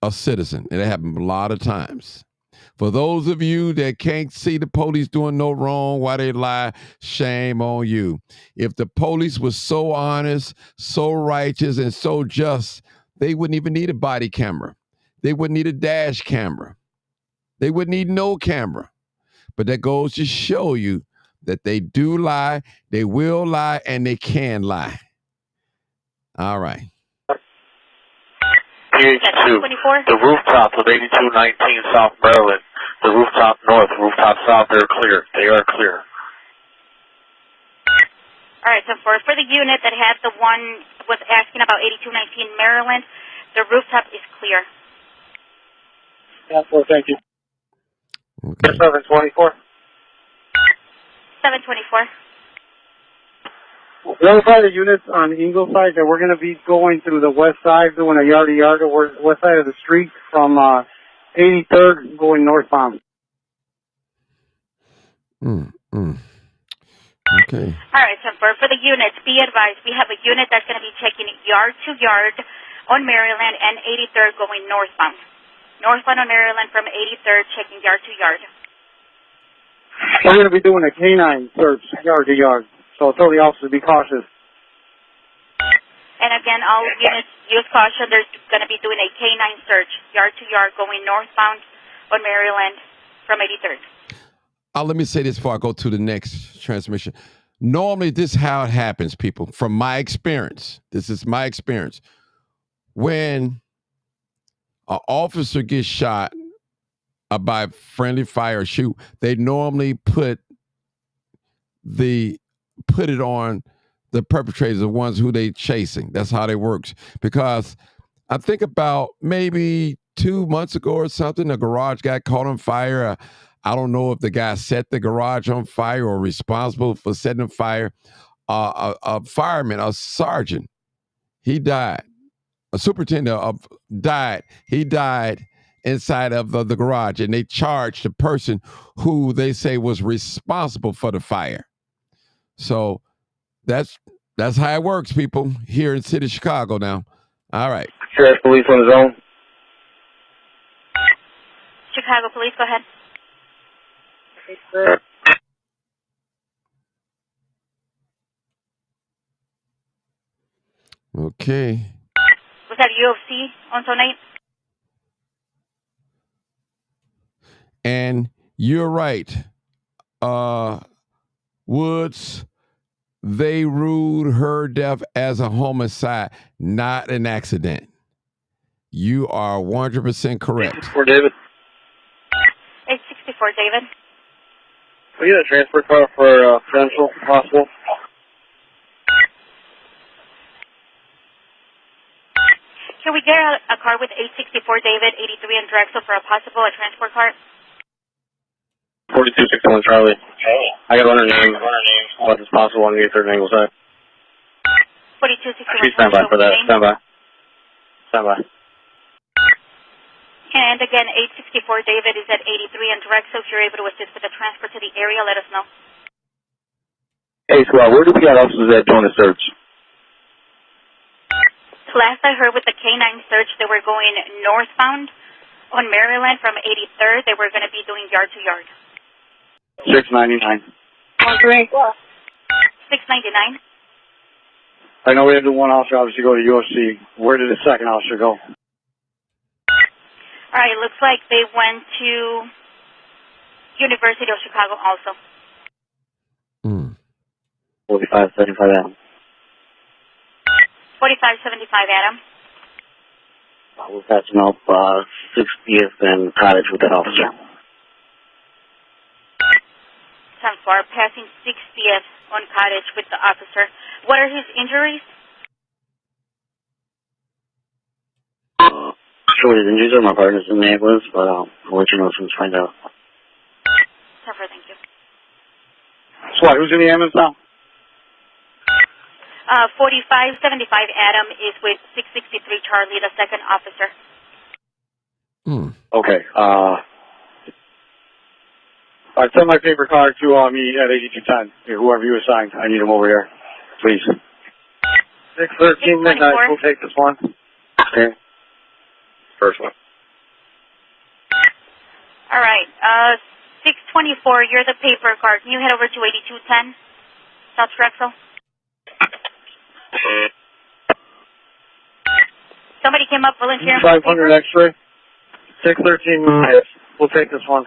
a citizen. And it happened a lot of times. For those of you that can't see the police doing no wrong, why they lie, shame on you. If the police was so honest, so righteous, and so just, they wouldn't even need a body camera. They wouldn't need a dash camera. They wouldn't need no camera. But that goes to show you that they do lie, they will lie, and they can lie. All right. PH2, the rooftop of 8219 South Maryland, the rooftop north, rooftop south, they're clear. They are clear. All right, so for the unit that had the one was asking about 8219 Maryland, the rooftop is clear. Yeah, well, thank you. Okay. 724. 724. Notify the units on Ingleside that we're going to be going through the west side, doing a yard-to-yard, west side of the street from 83rd going northbound. Okay. All right, so for the units, be advised, we have a unit that's going to be checking yard to yard on Maryland and 83rd going northbound. Northbound on Maryland from 83rd, checking yard to yard. We're going to be doing a canine search yard-to-yard, so tell the officers to be cautious. And again, all units use caution. They're going to be doing a canine search, yard to yard, going northbound on Maryland from 83rd. Let me say this before I go to the next transmission. Normally, this is how it happens, people. From my experience, this is my experience. When an officer gets shot by friendly fire or shoot, they normally put the put it on the perpetrators, the ones who they chasing. That's how they works. Because I think about maybe 2 months ago or something, a garage got caught on fire. I don't know if the guy set the garage on fire or responsible for setting on fire. A fireman, a sergeant, he died. A superintendent died. He died inside of the garage, and they charged the person who they say was responsible for the fire. So that's how it works, people, here in the city of Chicago now. All right. Sheriff Police on the zone. Chicago Police, go ahead. Okay. Was that UFC on zone 8? And you're right. Woods, they ruled her death as a homicide, not an accident. You are 100% correct. For David. 864, David. We get a transfer car for Central, possible. Can we get a car with 864, David, 83 and Drexel for a possible transport car? 4261 Charlie. I got her name. What is possible on the 3rd angle side? 4261. Stand by for that. Stand by. Stand by. And again, 864, David is at 83 and Drexel. If you're able to assist with the transfer to the area, let us know. Hey, Squad, where do we got officers at doing the search? Last I heard with the K9 search, they were going northbound on Maryland from 83rd. They were going to be doing yard to yard. 699. 699. I know we had the one officer obviously go to UFC. Where did the second officer go? All right, looks like they went to University of Chicago also. 4575 Adam. 4575 Adam. We're patching up 60th and Cottage with that officer. 10-4, passing 60th on Cottage with the officer. What are his injuries? Sure, his injuries are my partner's in the ambulance, but I'll let you know as soon as I find out. 10-4, thank you. SWAT, who's in the ambulance now? 4575 Adam is with 663 Charlie, the second officer. Okay. All right, send my paper card to me at 8210. Whoever you assigned, I need him over here, please. 613 midnight. We'll take this one. Okay. First one. All right. 624. You're the paper card. Can you head over to 8210 South Drexel? Somebody came up volunteering. 500 X-ray. 613 midnight. We'll take this one.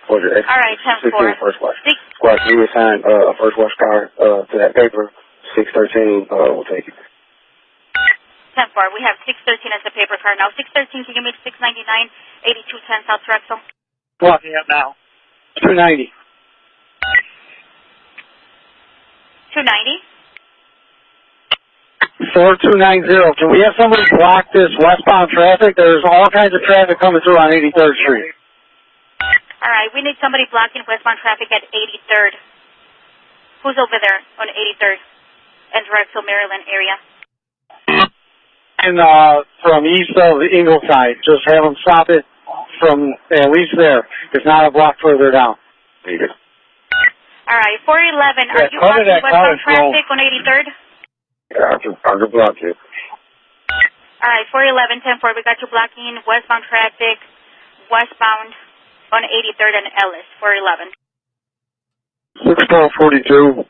All right, 10-4. First watch. Squad, you assign a first watch car to that paper. 613, we'll take it. 10-4. We have 613 as the paper car now. 613, can you make 699, 8210 South Drexel? Walking up now. 290. 290? 4290. Can we have somebody block this westbound traffic? There's all kinds of traffic coming through on 83rd Street. All right, we need somebody blocking westbound traffic at 83rd. Who's over there on 83rd and Drexel, Maryland area? And from east of Ingleside, just have them stop it from at least there. If not, a block further down. All right, 411. Are you blocking westbound traffic on 83rd? Yeah, I can block it. All right, 411, 10-4. We got you blocking westbound traffic, westbound on 83rd and Ellis, 411. 61242.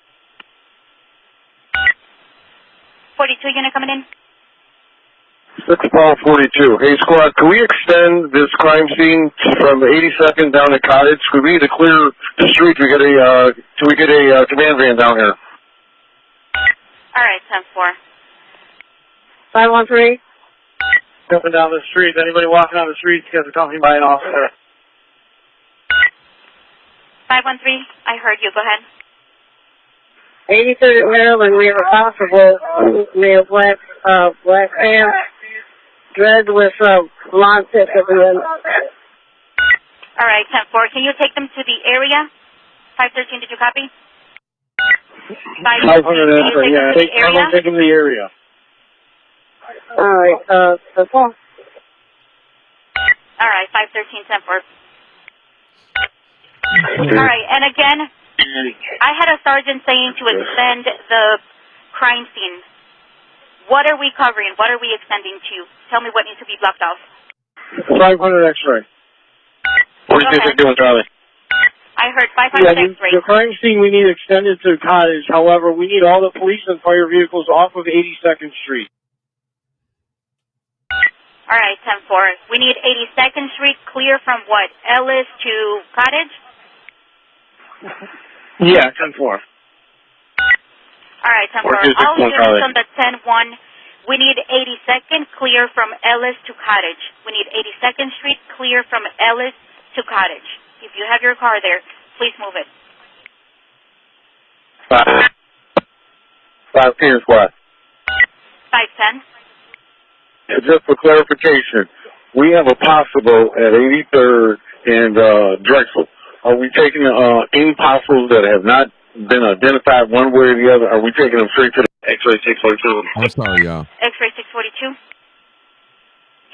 42 unit coming in. 61242. Hey, squad, can we extend this crime scene from 82nd down to Cottage? Could we need to clear the street till we get a command van down here? All right, 10-4. 513. Up and down the street. Anybody walking on the streets gets accompanied by an officer. 513, I heard you. Go ahead. 83rd at Maryland, we have a possible male black pants, dread with blonde tip at the end. All right, 10-4. Can you take them to the area? 513, did you copy? 500 X-ray, yeah. Take them to the area. All right, that's all. All right, 513, 10-4. All right, and again, I had a sergeant saying to extend the crime scene. What are we covering? What are we extending to? Tell me what needs to be blocked off. 500 X-ray. What do you think they're doing, Charlie? I heard 500 X-ray. The crime scene we need extended to Cottage. However, we need all the police and fire vehicles off of 82nd Street. All right, 10-4. We need 82nd Street clear from what? Ellis to Cottage? Yeah, 10-4. All right, 10-4. All units on the 10-1. We need 82nd clear from Ellis to Cottage. We need 82nd Street clear from Ellis to Cottage. If you have your car there, please move it. 510 squad. 510. Just for clarification, we have a possible at 83rd and Drexel. Are we taking any possibles that have not been identified one way or the other? Are we taking them straight to the X-ray 642? I'm sorry, y'all. X-ray 642.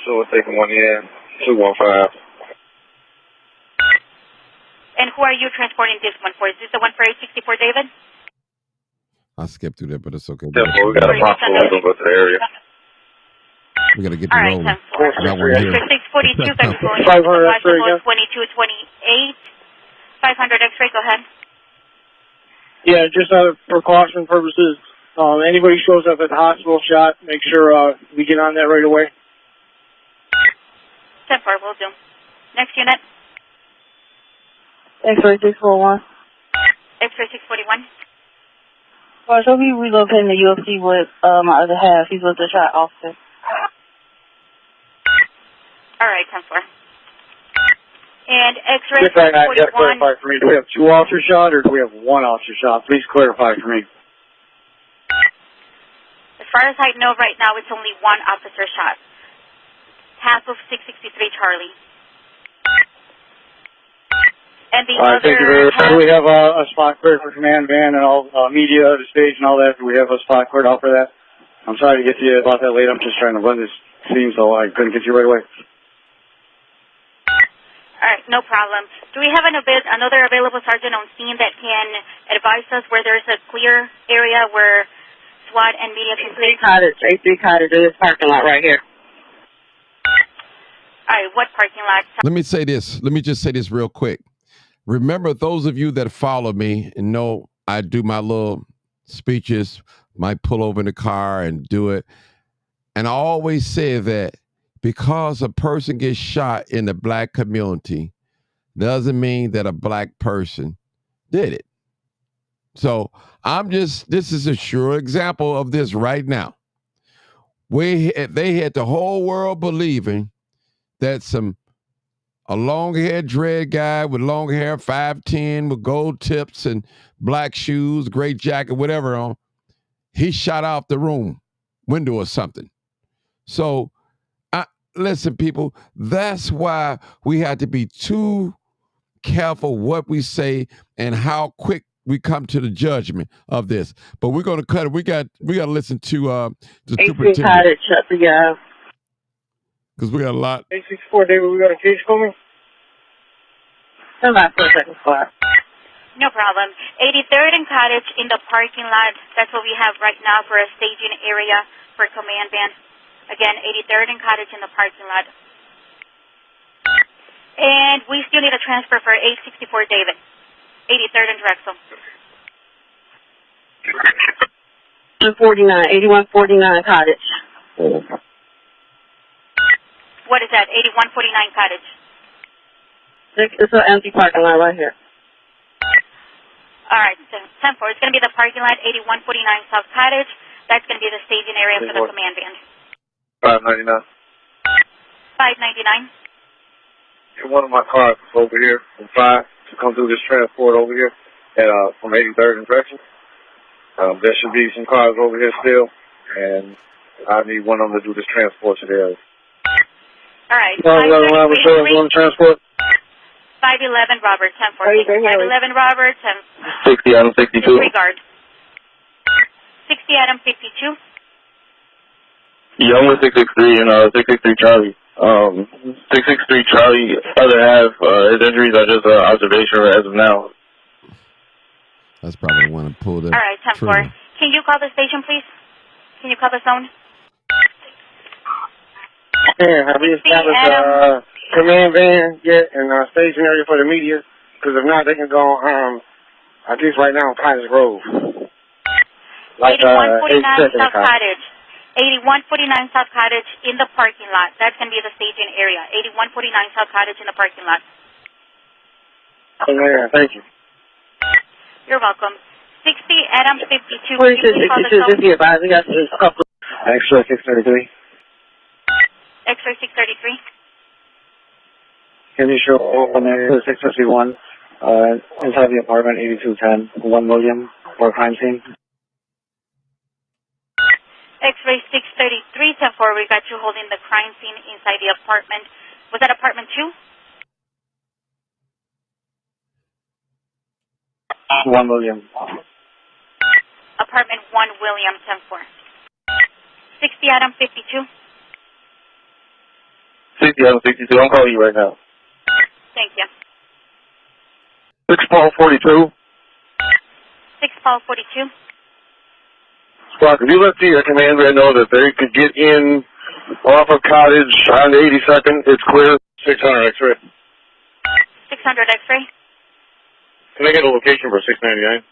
So we're taking one in, 215. And who are you transporting this one for? Is this the one for 864, David? I skipped through that, but it's okay. Yeah, well, we got a possible we're going to go to the area. We got to get All the right, rolling. 10-4. Got one here. X-ray 642, that's going 500 X-ray again. 2228. 500 X-ray, go ahead. Yeah, just out of precaution purposes, anybody shows up at the hospital shot, make sure we get on that right away. 10-4, will do. Next unit. X-ray 641. X-ray 641. Well, so we relocating the UFC with my other half. He's with the shot officer. All right, 10-4. And X-ray Yes, I got 641. clarify for me. Do we have 2 officer shot or do we have 1 officer shot? Please clarify for me. As far as I know right now, it's only 1 officer shot. Half of 663 Charlie. And the All right, thank you very much. Do we have a spot cleared for command van and all media, the stage and all that? Do we have a spot cleared out for that? I'm sorry to get to you about that late. I'm just trying to run this scene, so I couldn't get you right away. All right, no problem. Do we have another available sergeant on scene that can advise us where there's a clear area where SWAT and media can please? A3 Cottage, this parking lot right here. All right, what parking lot? Let me say this. Let me just say this real quick. Remember, those of you that follow me and know I do my little speeches, might pull over in the car and do it. And I always say that because a person gets shot in the black community doesn't mean that a black person did it. So this is a sure example of this right now. They had the whole world believing that a long-haired dread guy with long hair, 5'10", with gold tips and black shoes, great jacket, whatever on, he shot out the room window or something. So, listen, people, that's why we have to be too careful what we say and how quick we come to the judgment of this. But we're going to cut it. We got to listen to the superintendent. Cottage, shut the guy. Because we got a lot. 864, David, we got a case for me? Come on for a second, spot. No problem. 83rd and Cottage in the parking lot. That's what we have right now for a staging area for command band. Again, 83rd and Cottage in the parking lot. And we still need a transfer for 864 David. 83rd and Drexel. 8149 Cottage. What is that? 8149 Cottage. It's an empty parking lot right here. All right, so 10-4. It's going to be the parking lot, 8149 South Cottage. That's going to be the staging area for the command band. 599. 599. One of my cars over here from 5 to come through this transport over here at from 83rd and Drexel. There should be some cars over here still, and I need one of them to do this transport today. All right. On transport. 511 Robert, 10-4. 511 Robert, 10. 60 Adam 62. Disregard. 60 Adam 52. Yeah, I'm with 663 and 663 Charlie. 663 Charlie, other half, his injuries are just observation as of now. That's probably the one that pulled it. All right, 10-4. Can you call the station, please? Can you call the zone? Yeah, have you established command van yet and station area for the media? Because if not, they can go at least right now on Cottage Grove. Like 8149 South Cottage. 8149 South Cottage in the parking lot. That's going to be the staging area. 8149 South Cottage in the parking lot. Oh, yeah, thank you. You're welcome. 60 Adam 52. Just be advised, we got a couple. Extra 633. X-ray 633. Can you show on there 651 inside the apartment 8210 1 William for crime scene? X-ray 633, 10-4. We got you holding the crime scene inside the apartment. Was that apartment 2? 1 William. Apartment 1 William, 10-4. 60 Adam 52. 60 Adam 62. I'm calling you right now. Thank you. 6 Paul 42. 6 Paul 42. Spock, if you let the commander know that they could get in off of Cottage on 82nd, it's clear. 600 X-ray. 600 X-ray. Can I get a location for 699?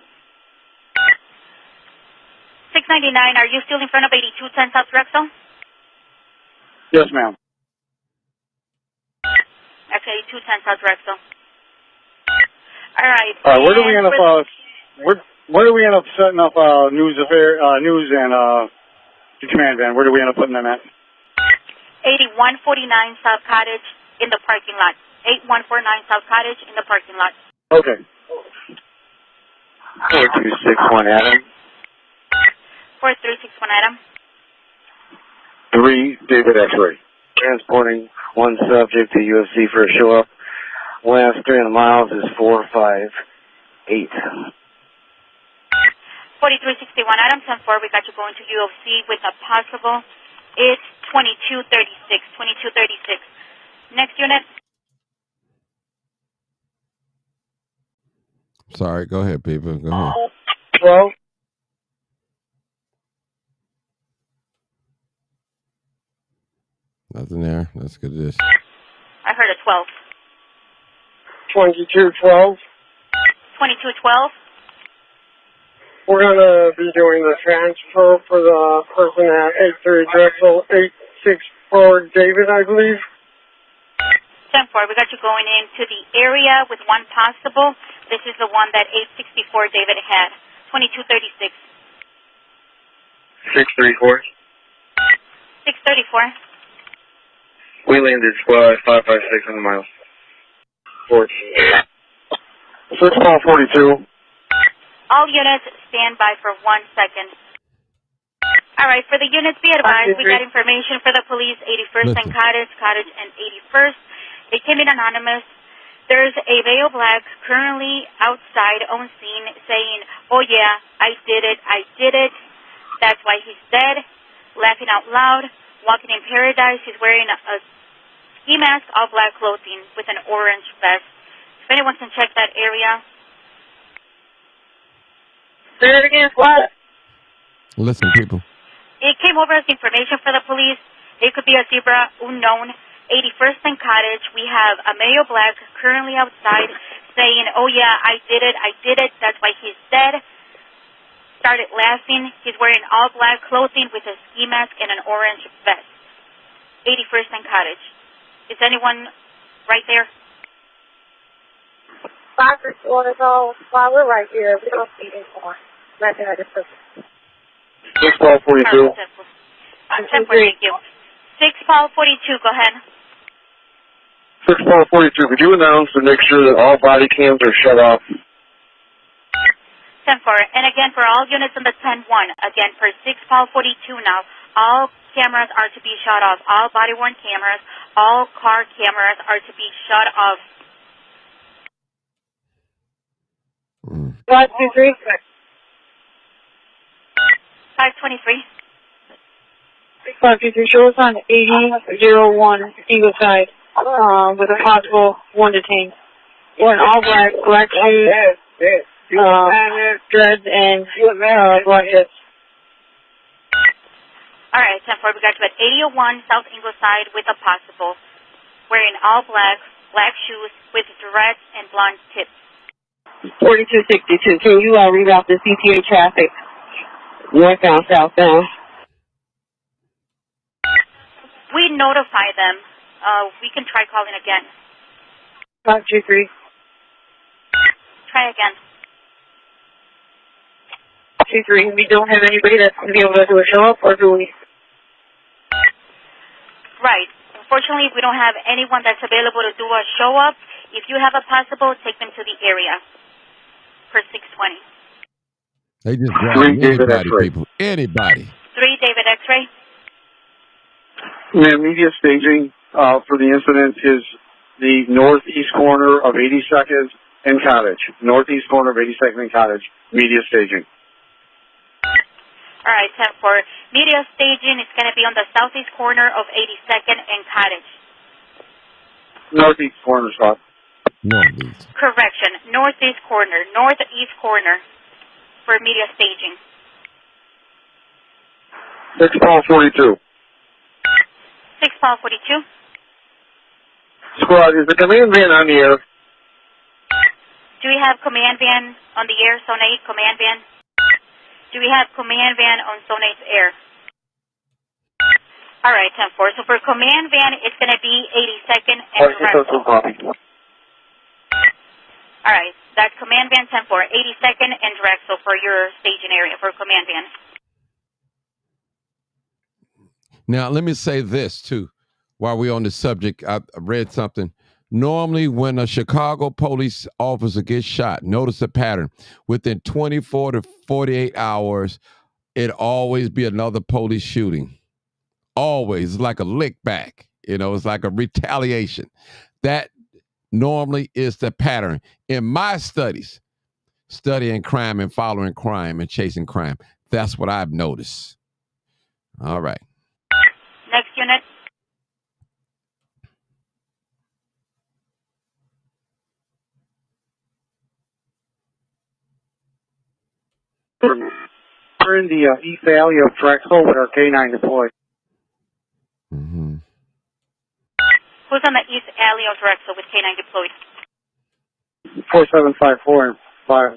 699, are you still in front of 8210 South Drexel? Yes, ma'am. Actually, 8210 South Drexel. All right. Where do we end up? Where do we end up setting up news and the command van? Where do we end up putting them at? 8149 South Cottage in the parking lot. 8149 South Cottage in the parking lot. Okay. 4261 Adam. 4361 Adam. 3 David X-ray. Transporting one subject to UFC for a show up. Last 300 miles is 458. 4361 Adam, 10-4. We got you going to UFC with a possible. It's 2236. 2236. Next unit. Sorry, go ahead, people. Go ahead. Well, Nothing there. Let's get this. I heard a 12. 2212. 2212. We're going to be doing the transfer for the person at 83 Drexel 864 David, I believe. 10-4. We got you going into the area with one possible. This is the one that 864 David had. 2236. 634. 634. We landed squad 556 on the mile. 6 Paul 42. All units stand by for 1 second. All right, for the units, be advised, we got information for the police, 81st and Cottage and 81st. They came in anonymous. There's a male black currently outside on scene saying, oh yeah, I did it. That's why he's dead. Laughing out loud. Walking in paradise. He's wearing a ski mask, all black clothing with an orange vest. If anyone can check that area. Say it again, what? Listen, people. It came over as information for the police. It could be a zebra, unknown. 81st and Cottage, we have a male black currently outside saying, oh yeah, I did it. That's why he's dead. Started laughing. He's wearing all black clothing with a ski mask and an orange vest. 81st and Cottage. Is anyone right there? Doctor order go while we're right here. We don't see this one. Right there, this person. 6 Paul 42. 10-4, thank you. 6 Paul 42, go ahead. 6 Paul 42. Could you announce to make sure that all body cams are shut off? 10-4. And again, for all units on the 10-1, again, for 6-42 now, all cameras are to be shut off. All body-worn cameras, all car cameras are to be shut off. 523. 523. 523, show us on 8001 Ingleside, with a possible one detained. Wearing all black shoes, dreads, and black hits. All right, 10-4, we got you at 8001 South Ingleside with a possible. Wearing all black shoes with dreads and blonde tips. 4262, can you reroute the CTA traffic? Northbound, southbound. We notify them. We can try calling again. 523. Try again. 23. We don't have anybody that's going to be able to do a show up, or do we? Right. Unfortunately, we don't have anyone that's available to do a show up. If you have a possible, take them to the area for 620. They just grab anybody, people. Anybody. 3 David X-ray. Man, media staging for the incident is the northeast corner of 82nd and Cottage. Northeast corner of 82nd and Cottage. Media staging. All right, 10-4. Media staging is going to be on the southeast corner of 82nd and Cottage. Northeast corner, Scott. Northeast. Correction. Northeast corner for media staging. 6-42. 6-42. Squad, is the command van on the air? Do we have command van on the air, Zone 8, command van? Do we have command van on Zone 8's air? All right, 10-4. So for command van, it's going to be 82nd and Drexel. All right, that's command van 10-4, 82nd and Drexel for your staging area for command van. Now, let me say this, too, while we're on the subject. I read something. Normally, when a Chicago police officer gets shot, notice a pattern. Within 24 to 48 hours, it always be another police shooting. Always. It's like a lick back. It's like a retaliation. That normally is the pattern. In my studies, studying crime and following crime and chasing crime, that's what I've noticed. All right. Next unit. We're in the east alley of Drexel with our K9 deployed. Mm-hmm. Who's on the east alley of Drexel with K9 deployed? 4754 and 5.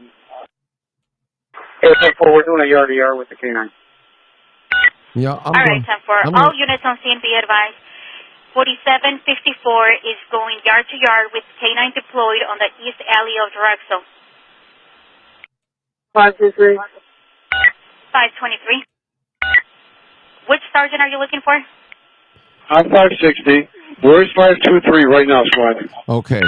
854, we're doing a yard-to-yard with the K9. Yeah, all right, 10-4. All units on scene be advised. 4754 is going yard-to-yard with K9 deployed on the east alley of Drexel. 523. 523. Which sergeant are you looking for? I'm 560. Where's 523 right now, squad? Okay.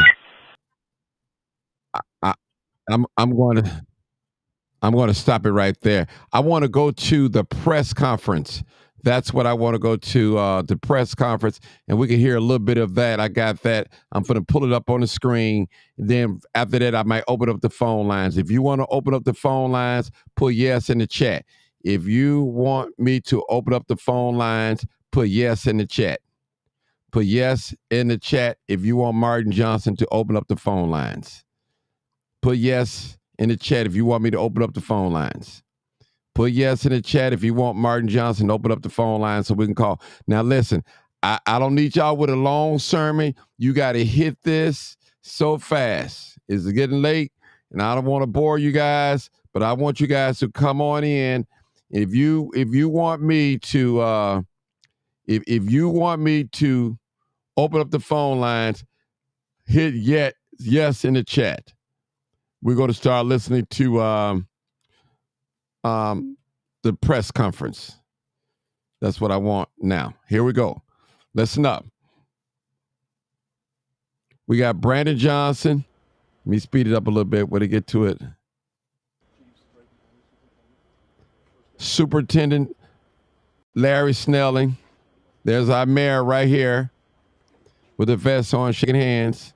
I'm going to stop it right there. I want to go to the press conference. That's what I want to go to, the press conference, and we can hear a little bit of that. I got that. I'm going to pull it up on the screen. Then after that, I might open up the phone lines. If you want to open up the phone lines, put yes in the chat. If you want me to open up the phone lines, put yes in the chat. Put yes in the chat if you want Martin Johnson to open up the phone lines. Put yes in the chat if you want me to open up the phone lines. Put yes in the chat if you want Martin Johnson to open up the phone line so we can call. Now, listen, I don't need y'all with a long sermon. You got to hit this so fast. It's getting late, and I don't want to bore you guys, but I want you guys to come on in. If you want me to if you want me to open up the phone lines, hit yes in the chat. We're going to start listening to the press conference. That's what I want now. Here we go. Listen up. We got Brandon Johnson. Let me speed it up a little bit when I get to it. Superintendent Larry Snelling. There's our mayor right here with the vest on, shaking hands.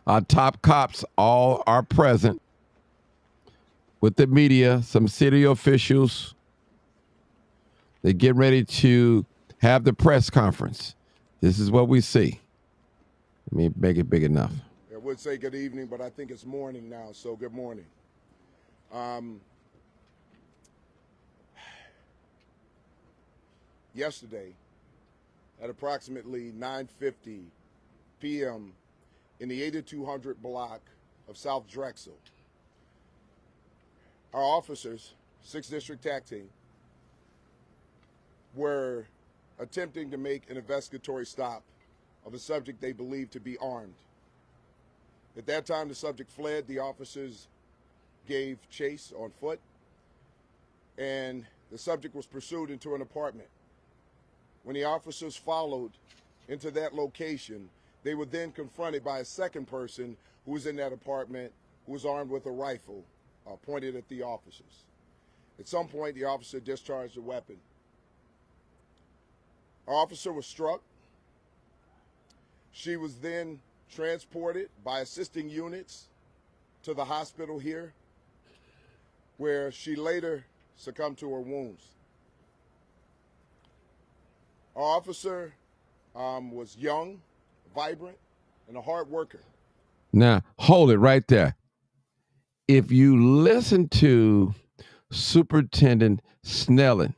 Our top cops all are present with the media, some city officials. They get ready to have the press conference. This is what we see. Let me make it big enough. I would say good evening, but I think it's morning now, so good morning. Yesterday, at approximately 9:50 p.m. in the 8200 block of South Drexel, our officers, 6th District TAC Team, were attempting to make an investigatory stop of a subject they believed to be armed. At that time, the subject fled. The officers gave chase on foot, and the subject was pursued into an apartment. When the officers followed into that location, they were then confronted by a second person who was in that apartment who was armed with a rifle pointed at the officers. At some point, the officer discharged a weapon. Our officer was struck. She was then transported by assisting units to the hospital here, where she later succumbed to her wounds. Our officer was young, vibrant, and a hard worker. Now, hold it right there. If you listen to Superintendent Snelling,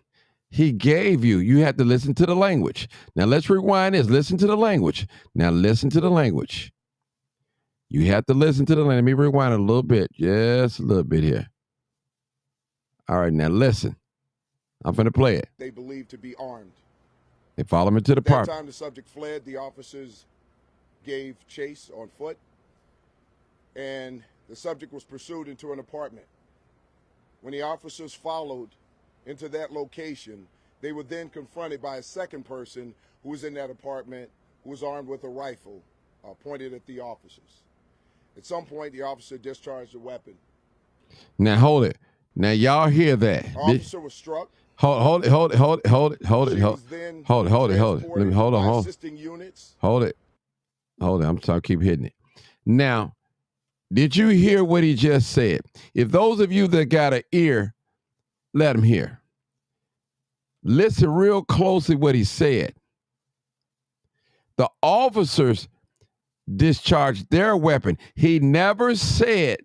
he gave you have to listen to the language. Now, let's rewind this. Listen to the language. Now, listen to the language. You have to listen to the language. Let me rewind it a little bit. Just a little bit here. All right, now listen. I'm going to play it. They believed to be armed. They follow me to the At that park. time, the subject fled. The officers gave chase on foot, and the subject was pursued into an apartment. When the officers followed into that location, they were then confronted by a second person who was in that apartment who was armed with a rifle pointed at the officers. At some point, the officer discharged a weapon. Now, hold it. Now, y'all hear that. Our officer was struck. Hold it. She was then Hold it. Let me hold by on. assisting units. Hold it. I'm trying to keep hitting it. Now, did you hear what he just said? If those of you that got an ear, let him hear. Listen real closely what he said. The officers discharged their weapon. He never said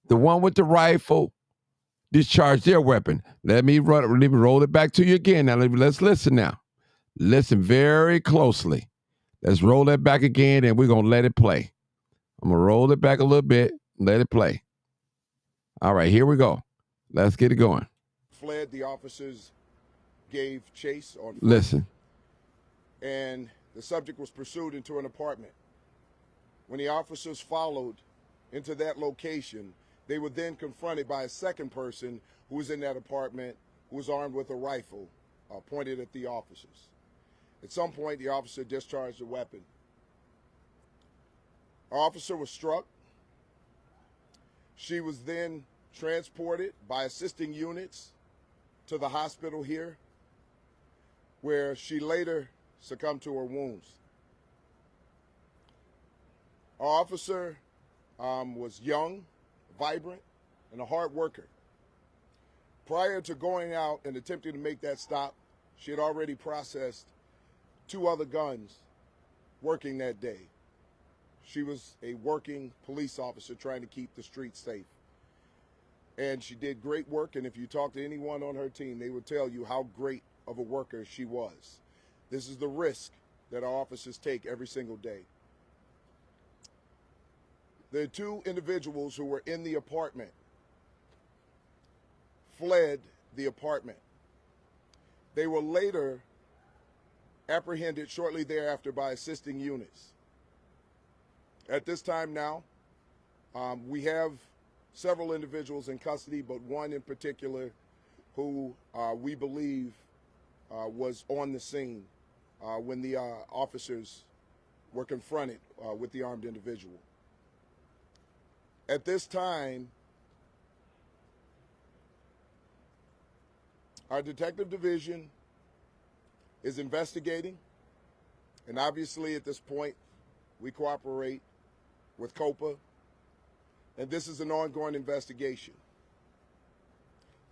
the one with the rifle discharged their weapon. Let me roll it back to you again. Now, let's listen now. Listen very closely. Let's roll that back again, and we're going to let it play. I'm going to roll it back a little bit, let it play. All right, here we go. Let's get it going. Fled. The officers gave chase on foot. Listen. And the subject was pursued into an apartment. When the officers followed into that location, they were then confronted by a second person who was in that apartment who was armed with a rifle pointed at the officers. At some point, the officer discharged a weapon. Our officer was struck. She was then transported by assisting units to the hospital here, where she later succumbed to her wounds. Our officer was young, vibrant, and a hard worker. Prior to going out and attempting to make that stop, she had already processed 2 other guns working that day. She was a working police officer trying to keep the streets safe. And she did great work, and if you talk to anyone on her team, they would tell you how great of a worker she was. This is the risk that our officers take every single day. The 2 individuals who were in the apartment fled the apartment. They were later apprehended shortly thereafter by assisting units. At this time now, we have several individuals in custody, but one in particular who we believe was on the scene when the officers were confronted with the armed individual. At this time, Our detective division is investigating, and obviously at this point, we cooperate with COPA, and this is an ongoing investigation.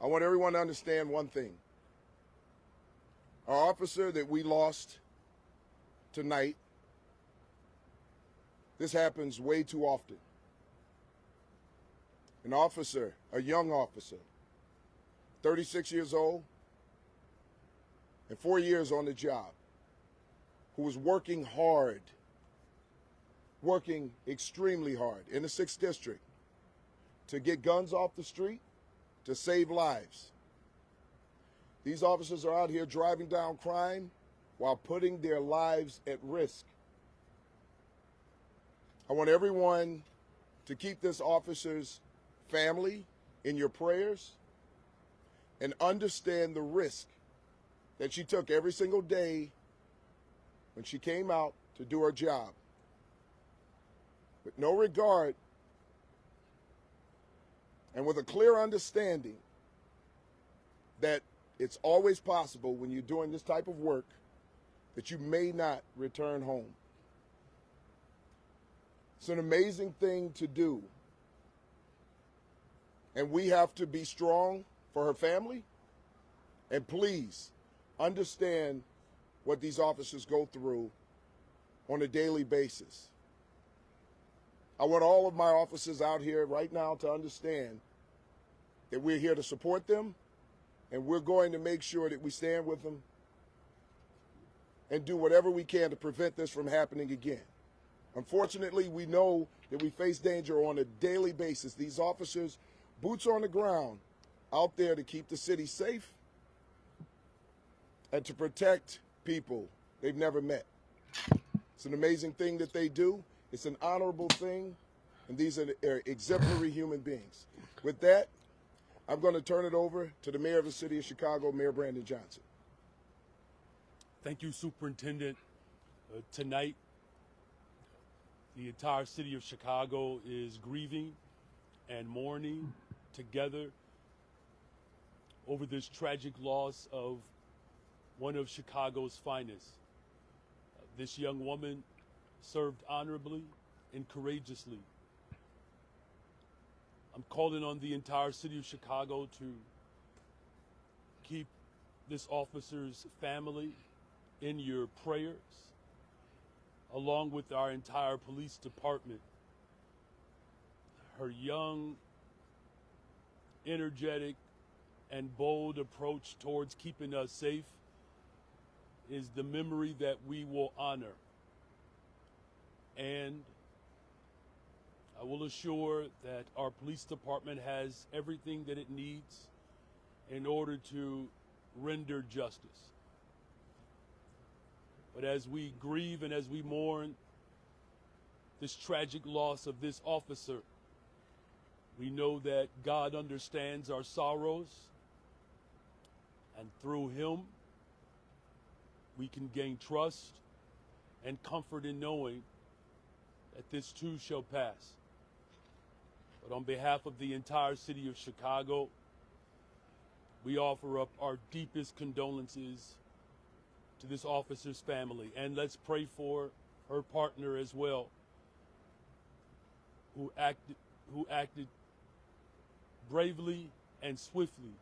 I want everyone to understand one thing. Our officer that we lost tonight, this happens way too often. An officer, a young officer, 36 years old, and 4 years on the job, who was working hard, working extremely hard in the 6th District to get guns off the street, to save lives. These officers are out here driving down crime while putting their lives at risk. I want everyone to keep this officer's family in your prayers and understand the risk that she took every single day when she came out to do her job. With no regard and with a clear understanding that it's always possible when you're doing this type of work that you may not return home. It's an amazing thing to do. And we have to be strong for her family. And please understand what these officers go through on a daily basis. I want all of my officers out here right now to understand that we're here to support them, and we're going to make sure that we stand with them and do whatever we can to prevent this from happening again. Unfortunately, we know that we face danger on a daily basis. These officers, boots on the ground, out there to keep the city safe and to protect people they've never met. It's an amazing thing that they do. It's an honorable thing, and these are exemplary human beings. With that, I'm going to turn it over to the mayor of the city of Chicago, Mayor Brandon Johnson. Thank you, Superintendent. Tonight, the entire city of Chicago is grieving and mourning together over this tragic loss of one of Chicago's finest. This young woman served honorably and courageously. I'm calling on the entire city of Chicago to keep this officer's family in your prayers, along with our entire police department. Her young, energetic, and bold approach towards keeping us safe is the memory that we will honor. And I will assure that our police department has everything that it needs in order to render justice. But as we grieve and as we mourn this tragic loss of this officer, we know that God understands our sorrows, and through him, we can gain trust and comfort in knowing that this too shall pass. But on behalf of the entire city of Chicago, we offer up our deepest condolences to this officer's family. And let's pray for her partner as well, who acted bravely and swiftly,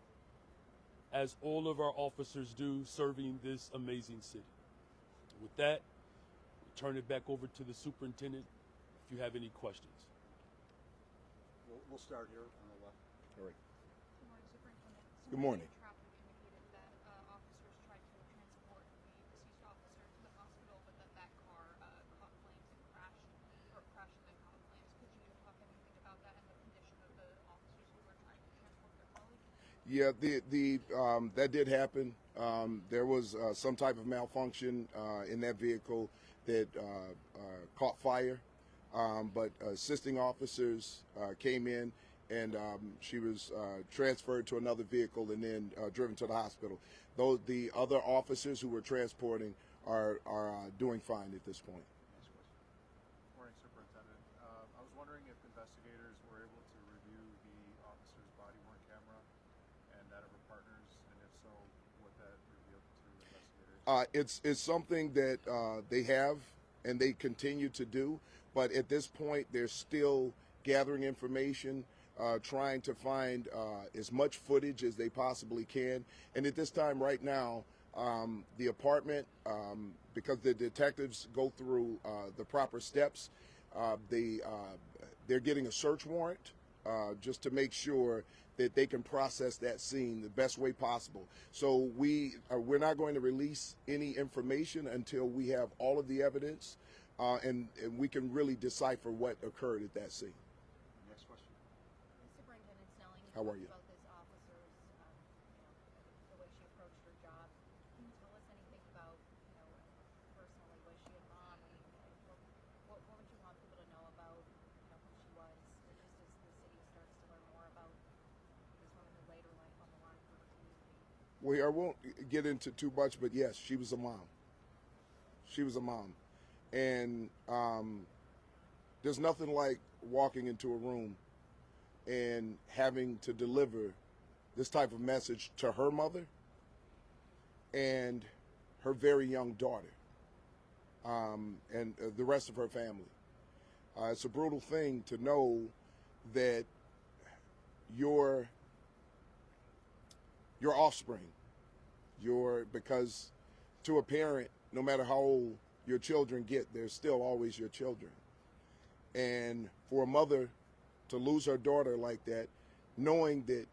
as all of our officers do, serving this amazing city. With that, we'll turn it back over to the superintendent if you have any questions. We'll start here on the left. All right. Good morning, Superintendent. Good morning. Traffic indicated that officers tried to transport the deceased officer to the hospital, but that car caught flames and crashed and then caught flames. Could you talk anything about that and the condition of the officers who were trying to transport their colleague? Yeah, that did happen. There was some type of malfunction in that vehicle that caught fire, but assisting officers came in, and she was transferred to another vehicle and then driven to the hospital. Though the other officers who were transporting are doing fine at this point. Morning, Superintendent. I was wondering if investigators were able to review the officer's body-worn camera and that of her partners, and if so, It's something that they have and they continue to do, but at this point they're still gathering information, trying to find as much footage as they possibly can. And at this time right now, the apartment, because the detectives go through the proper steps, they're getting a search warrant just to make sure that they can process that scene the best way possible. So we're not going to release any information until we have all of the evidence and we can really decipher what occurred at that scene. Next question. Superintendent Snelling, How are you? about this officer's, the way she approached her job. Can you tell us anything about, personally, was she a mom? I mean, what would you want people to know about, who she was, just as the city starts to learn more about this woman who laid her life on the line for the community? Well, I won't get into too much, but yes, she was a mom. She was a mom. And there's nothing like walking into a room and having to deliver this type of message to her mother and her very young daughter and the rest of her family. It's a brutal thing to know that your offspring, because to a parent, no matter how old your children get, they're still always your children. And for a mother to lose her daughter like that, knowing that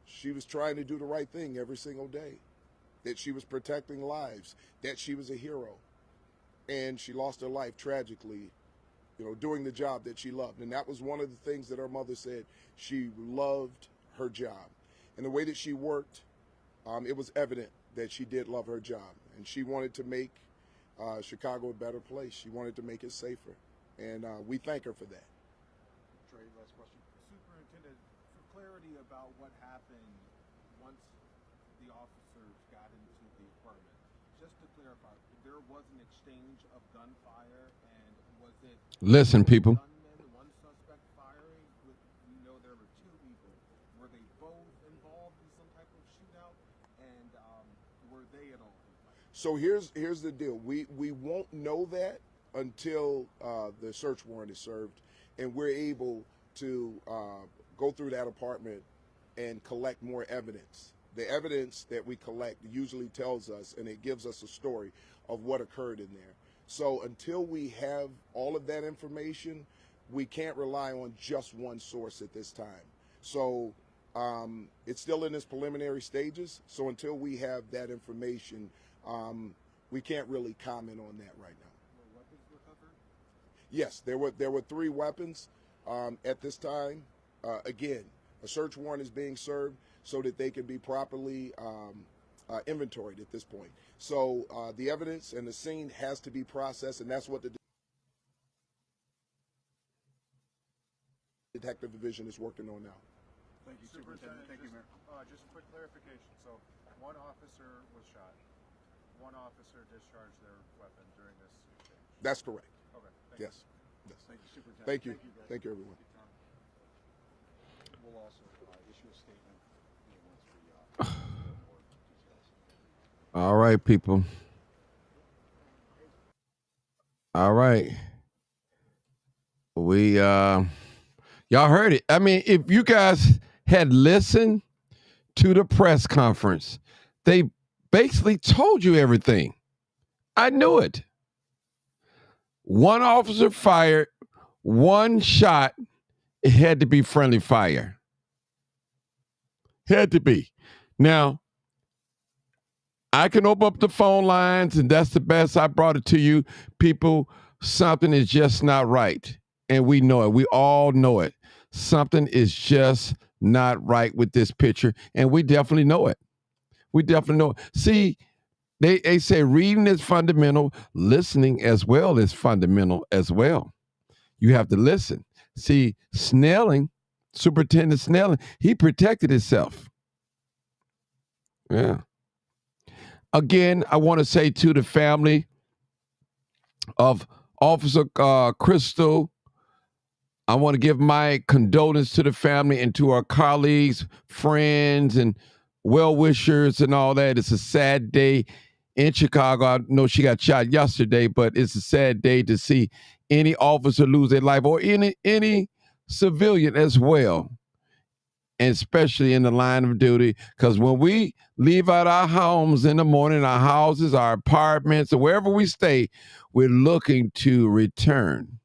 she was trying to do the right thing every single day, that she was protecting lives, that she was a hero, and she lost her life tragically, doing the job that she loved. And that was one of the things that her mother said. She loved her job. And the way that she worked, it was evident that she did love her job. And she wanted to make Chicago a better place. She wanted to make it safer. And we thank her for that. Trey, last question. Superintendent, for clarity about what happened once the officers got into the apartment, just to clarify, there was an exchange of gunfire, and was it Listen, people. gunmen, one suspect firing? There were two people. Were they both involved in some type of shootout? And were they at all involved? So here's the deal. We won't know that until the search warrant is served and we're able to go through that apartment and collect more evidence. The evidence that we collect usually tells us, and it gives us a story of what occurred in there. So until we have all of that information, we can't rely on just one source at this time. So it's still in its preliminary stages. So until we have that information, we can't really comment on that right now. Were weapons recovered? Yes, there were 3 weapons at this time. Again, a search warrant is being served so that they can be properly inventoried at this point. So the evidence and the scene has to be processed, and that's what the Detective Division is working on now. Thank you, Superintendent. Thank you, Mayor. Just a quick clarification. So, one officer was shot. One officer discharged their weapon during this exchange. That's correct. Okay. Yes. Thank you, Superintendent. Thank you. Guys. Thank you, everyone. We'll also issue a statement once we report details. All right, people. All right. Y'all heard it. I mean, if you guys had listened to the press conference, they basically told you everything. I knew it. One officer fired, one shot. It had to be friendly fire. Had to be. Now, I can open up the phone lines, and that's the best. I brought it to you. People, something is just not right. And we know it. We all know it. Something is just not right with this picture. And we definitely know it. We definitely know it. See, they say reading is fundamental. Listening as well is fundamental as well. You have to listen. See, Snelling, Superintendent Snelling, he protected himself. Yeah. Again, I want to say to the family of Officer Crystal, I want to give my condolence to the family and to our colleagues, friends, and well-wishers and all that. It's a sad day in Chicago. I know she got shot yesterday, but it's a sad day to see any officer lose their life or any civilian as well, and especially in the line of duty. Because when we leave out our homes in the morning, our houses, our apartments, or wherever we stay, we're looking to return.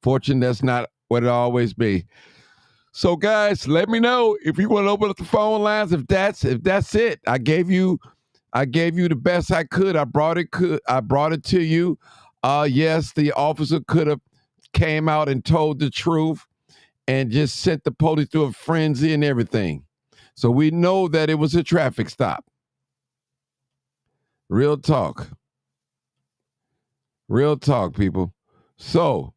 Fortunately, that's not what it always be. So, guys, let me know if you want to open up the phone lines. If that's it, I gave you the best I could. I brought it to you. Yes, the officer could have came out and told the truth and just sent the police through a frenzy and everything. So we know that it was a traffic stop. Real talk. Real talk, people. So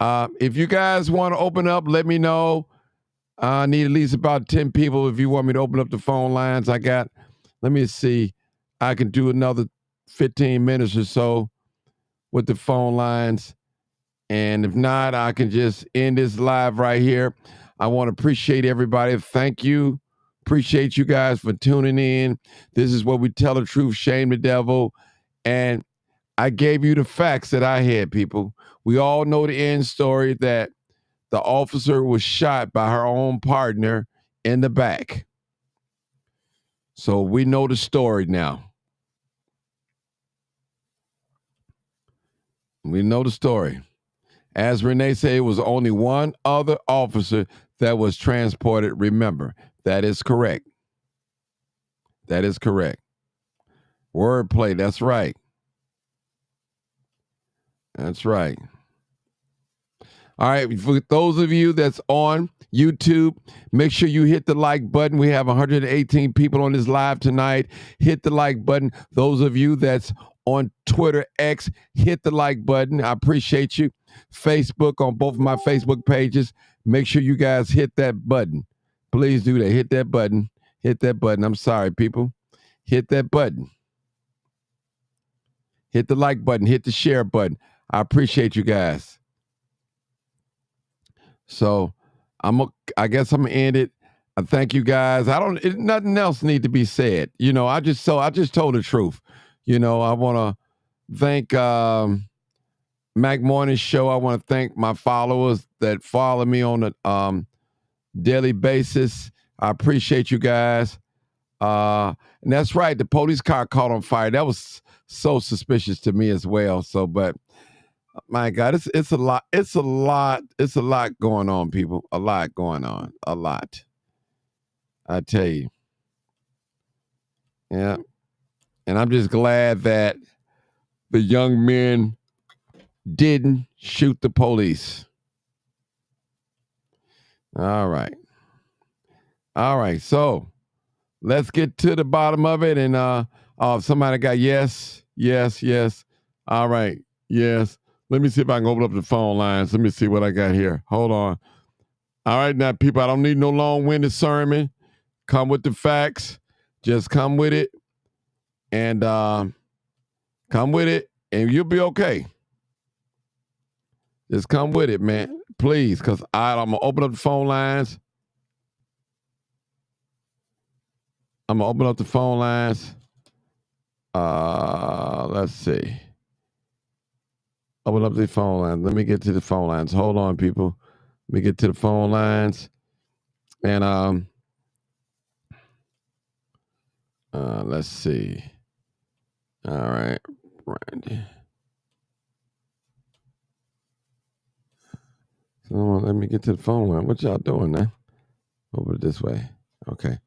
if you guys want to open up, let me know. I need at least about 10 people if you want me to open up the phone lines. Let me see. I can do another 15 minutes or so with the phone lines. And if not, I can just end this live right here. I want to appreciate everybody. Thank you. Appreciate you guys for tuning in. This is where we tell the truth, shame the devil. And I gave you the facts that I had, people. We all know the end story, that the officer was shot by her own partner in the back. So we know the story now. We know the story. As Renee said, it was only one other officer that was transported. Remember, that is correct. That is correct. Wordplay, that's right. That's right. All right, for those of you that's on YouTube, make sure you hit the like button. We have 118 people on this live tonight. Hit the like button. Those of you that's on Twitter X, hit the like button. I appreciate you. Facebook, on both of my Facebook pages, make sure you guys hit that button. Please do that. Hit that button. Hit that button. I'm sorry, people. Hit that button. Hit the like button. Hit the share button. I appreciate you guys. So I guess I'm gonna end it. I thank you guys. Nothing else need to be said. You know, I just told the truth. You know, I want to thank Mac Morning Show. I want to thank my followers that follow me on a daily basis. I appreciate you guys. And that's right. The police car caught on fire. That was so suspicious to me as well. So, but my God, it's a lot. It's a lot going on, people. A lot going on. A lot. I tell you. Yeah. And I'm just glad that the young men didn't shoot the police. All right. All right. So let's get to the bottom of it. And somebody got yes. All right. Yes. Let me see if I can open up the phone lines. Let me see what I got here. Hold on. All right, now, people, I don't need no long-winded sermon. Come with the facts. Just come with it. And come with it, and you'll be okay. Just come with it, man. Please, because I'm going to open up the phone lines. I'm going to open up the phone lines. Let's see. Open up the phone lines. Let me get to the phone lines. Hold on, people. Let me get to the phone lines. And let's see. All right, Randy. So let me get to the phone line. What y'all doing now? Over this way. Okay.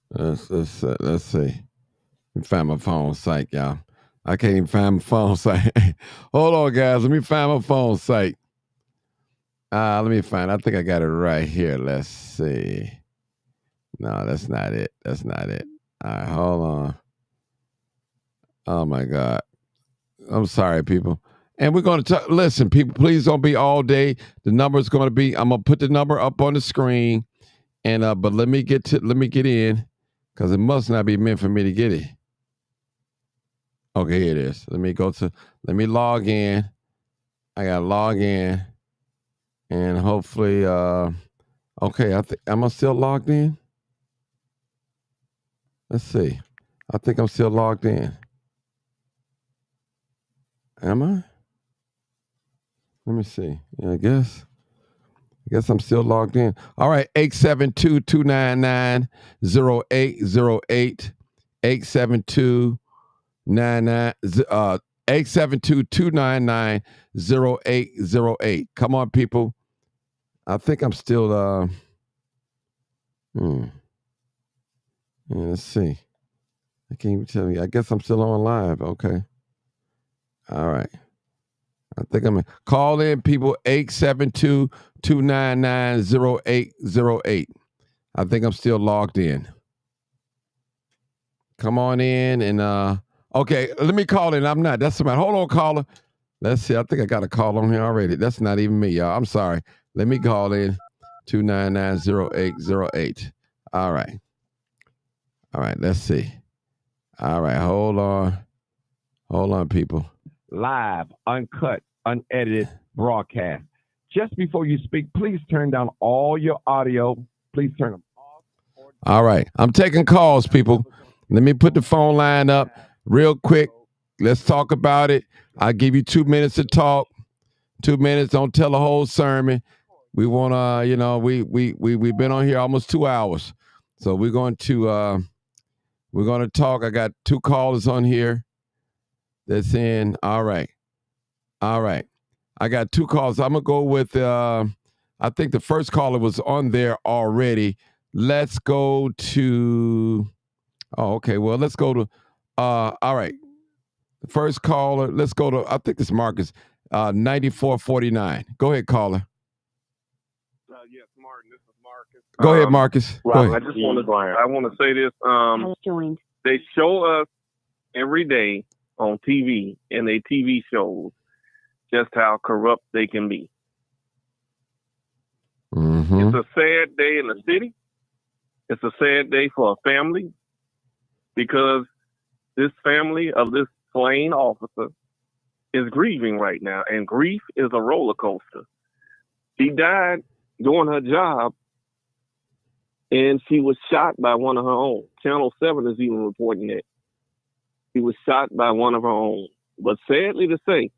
Let's see. Let me find my phone site, y'all. I can't even find my phone site. Hold on, guys. Let me find my phone site. Let me find. I think I got it right here. Let's see. No, that's not it. That's not it. All right, hold on. Oh my God. I'm sorry, people. And we're going to listen, people. Please don't be all day. The number is going to be. I'm going to put the number up on the screen. And but let me get in. Because it must not be meant for me to get it. Okay, here it is. Let me log in. I got to log in. And hopefully, okay, am I still logged in? Let's see. I think I'm still logged in. Am I? Let me see. Yeah, I guess I'm still logged in. All right, 872-299-0808. 872-299-0808. Come on, people. I think I'm still yeah, let's see. I can't even tell you. I guess I'm still on live. Okay. All right. I think I'm call in, people. 872-299-0808. I think I'm still logged in. Come on in and okay, let me call in. I'm not. That's somebody. Hold on, caller. Let's see. I think I got a call on here already. That's not even me, y'all. I'm sorry. Let me call in 299-0808. All right. All right, let's see. All right, hold on. Hold on, people. Live, uncut, unedited broadcast. Just before you speak, please turn down all your audio. Please turn them off. All right. I'm taking calls, people. Let me put the phone line up real quick. Let's talk about it. I'll give you 2 minutes to talk. 2 minutes. Don't tell the whole sermon. We want to, we've been on here almost 2 hours. So we're going to talk. I got 2 callers on here that's in. All right. I got 2 calls. I'm going to go with, I think the first caller was on there already. Let's go to, okay. Well, let's go to, all right. The first caller, let's go to, I think it's Marcus, 9449. Go ahead, caller. Yes, Martin, this is Marcus. Go ahead, Marcus. Go ahead. I want to say this. They show us every day on TV and they TV shows just how corrupt they can be. Mm-hmm. It's a sad day in the city. It's a sad day for a family because this family of this slain officer is grieving right now, and grief is a roller coaster. She died doing her job, and she was shot by one of her own. Channel 7 is even reporting that. She was shot by one of her own. But sadly to say,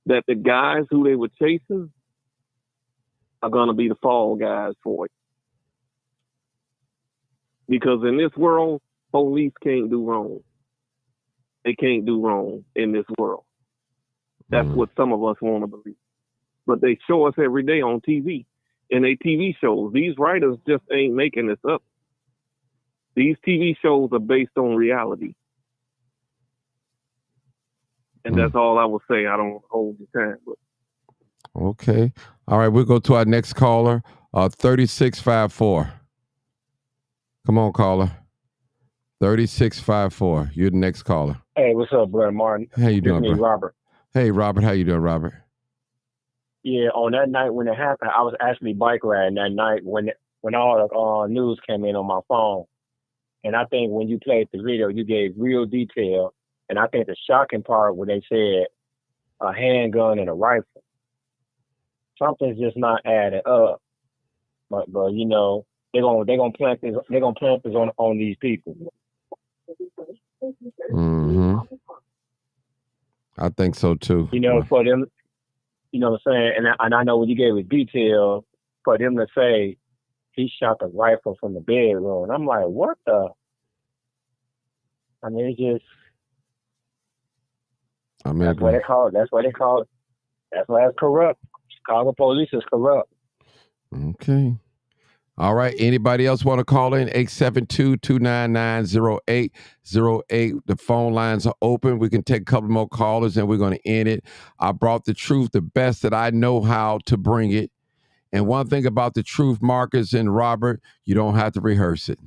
that the guys who they were chasing are going to be the fall guys for it. Because in this world, police can't do wrong. They can't do wrong in this world. That's what some of us want to believe. But they show us every day on TV. In they TV shows, these writers just ain't making this up. These TV shows are based on reality. And that's all I will say. I don't hold the time. But. Okay. All right, we'll go to our next caller, 3654. Come on, caller. 3654. You're the next caller. Hey, what's up, brother Martin? How you doing, bro? Robert. Hey, Robert. How you doing, Robert? Yeah, on that night when it happened, I was actually bike riding that night when all the news came in on my phone. And I think when you played the video, you gave real detail. And I think the shocking part when they said a handgun and a rifle, something's just not adding up. But you know, they're gonna plant this on these people. Mm-hmm. I think so too. You know, for them, you know what I'm saying, and I know when you gave it detail, for them to say he shot the rifle from the bedroom, and I'm like, what the? I mean, it's just. That's what they call it. That's what That's why it's corrupt. Chicago police is corrupt. Okay. All right. Anybody else want to call in? 872-299-0808. The phone lines are open. We can take a couple more callers and we're going to end it. I brought the truth the best that I know how to bring it. And one thing about the truth, Marcus and Robert, you don't have to rehearse it.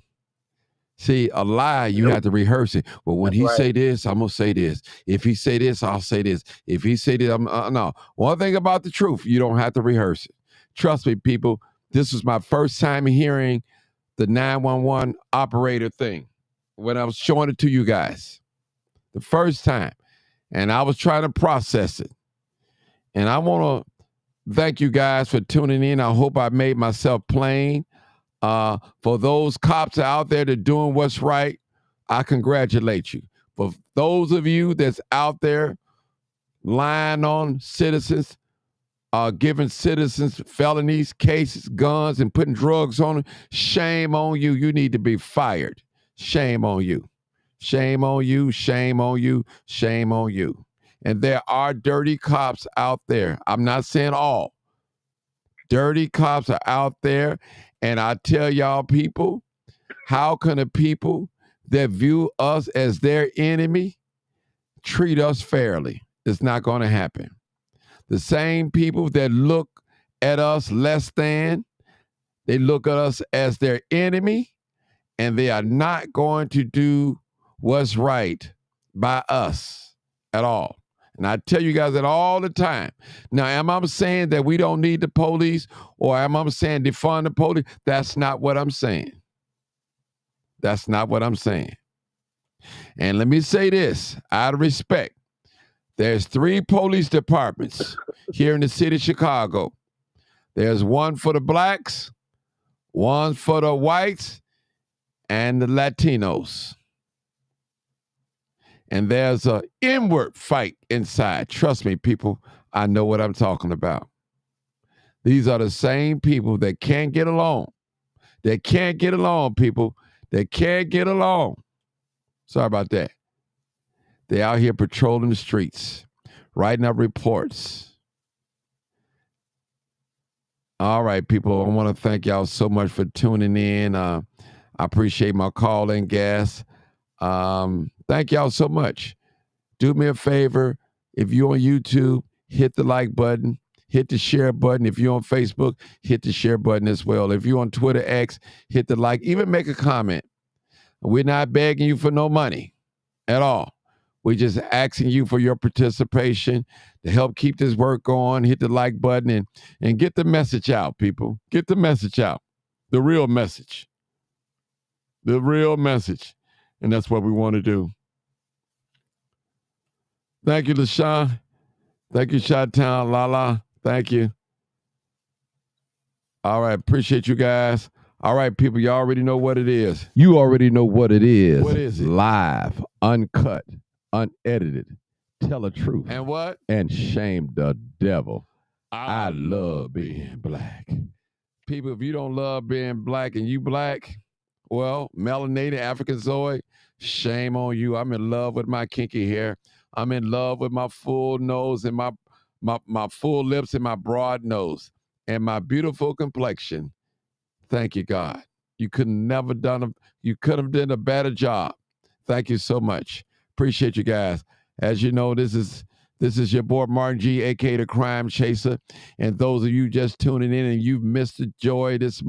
See, a lie, you have to rehearse it. Well, when he say this, I'm going to say this. If he say this, I'll say this. If he say this, no. One thing about the truth, you don't have to rehearse it. Trust me, people, this was my first time hearing the 911 operator thing when I was showing it to you guys. The first time. And I was trying to process it. And I want to thank you guys for tuning in. I hope I made myself plain. For those cops out there that are doing what's right, I congratulate you. For those of you that's out there lying on citizens, giving citizens felonies, cases, guns, and putting drugs on them, shame on you. You need to be fired. Shame on you. Shame on you. Shame on you. Shame on you. And there are dirty cops out there. I'm not saying all. Dirty cops are out there. And I tell y'all people, how can the people that view us as their enemy treat us fairly? It's not going to happen. The same people that look at us less than, they look at us as their enemy, and they are not going to do what's right by us at all. And I tell you guys that all the time. Now, am I saying that we don't need the police, or am I saying defund the police? That's not what I'm saying. That's not what I'm saying. And let me say this, out of respect. There's 3 police departments here in the city of Chicago. There's one for the blacks, one for the whites, and the Latinos. And there's an inward fight inside. Trust me, people, I know what I'm talking about. These are the same people that can't get along. They can't get along, people. They can't get along. Sorry about that. They out here patrolling the streets, writing up reports. All right, people, I want to thank y'all so much for tuning in. I appreciate my call-in guests. Thank y'all so much. Do me a favor. If you're on YouTube, hit the like button, hit the share button. If you're on Facebook, hit the share button as well. If you're on Twitter X, hit the like, even make a comment. We're not begging you for no money at all. We're just asking you for your participation to help keep this work going. Hit the like button and get the message out, people. Get the message out. The real message. The real message. And that's what we want to do. Thank you, LaShawn. Thank you, Chi-Town, Lala. Thank you. All right, appreciate you guys. All right, people, you already know what it is. You already know what it is. What is it? Live, uncut, unedited. Tell the truth. And what? And shame the devil. I love being black. People, if you don't love being black and you black, well, melanated, Africanzoid, shame on you. I'm in love with my kinky hair. I'm in love with my full nose and my full lips and my broad nose and my beautiful complexion. Thank you, God. You could have done a better job. Thank you so much. Appreciate you guys. As you know, this is your boy Martin G, aka the Crime Chaser. And those of you just tuning in and you've missed the joy this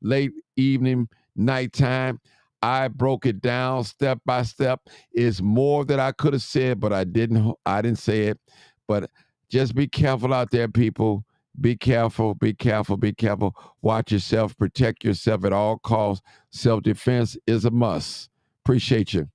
late evening, nighttime, I broke it down step by step. It's more that I could have said, but I didn't say it. But just be careful out there, people. Be careful, be careful, be careful. Watch yourself, protect yourself at all costs. Self-defense is a must. Appreciate you.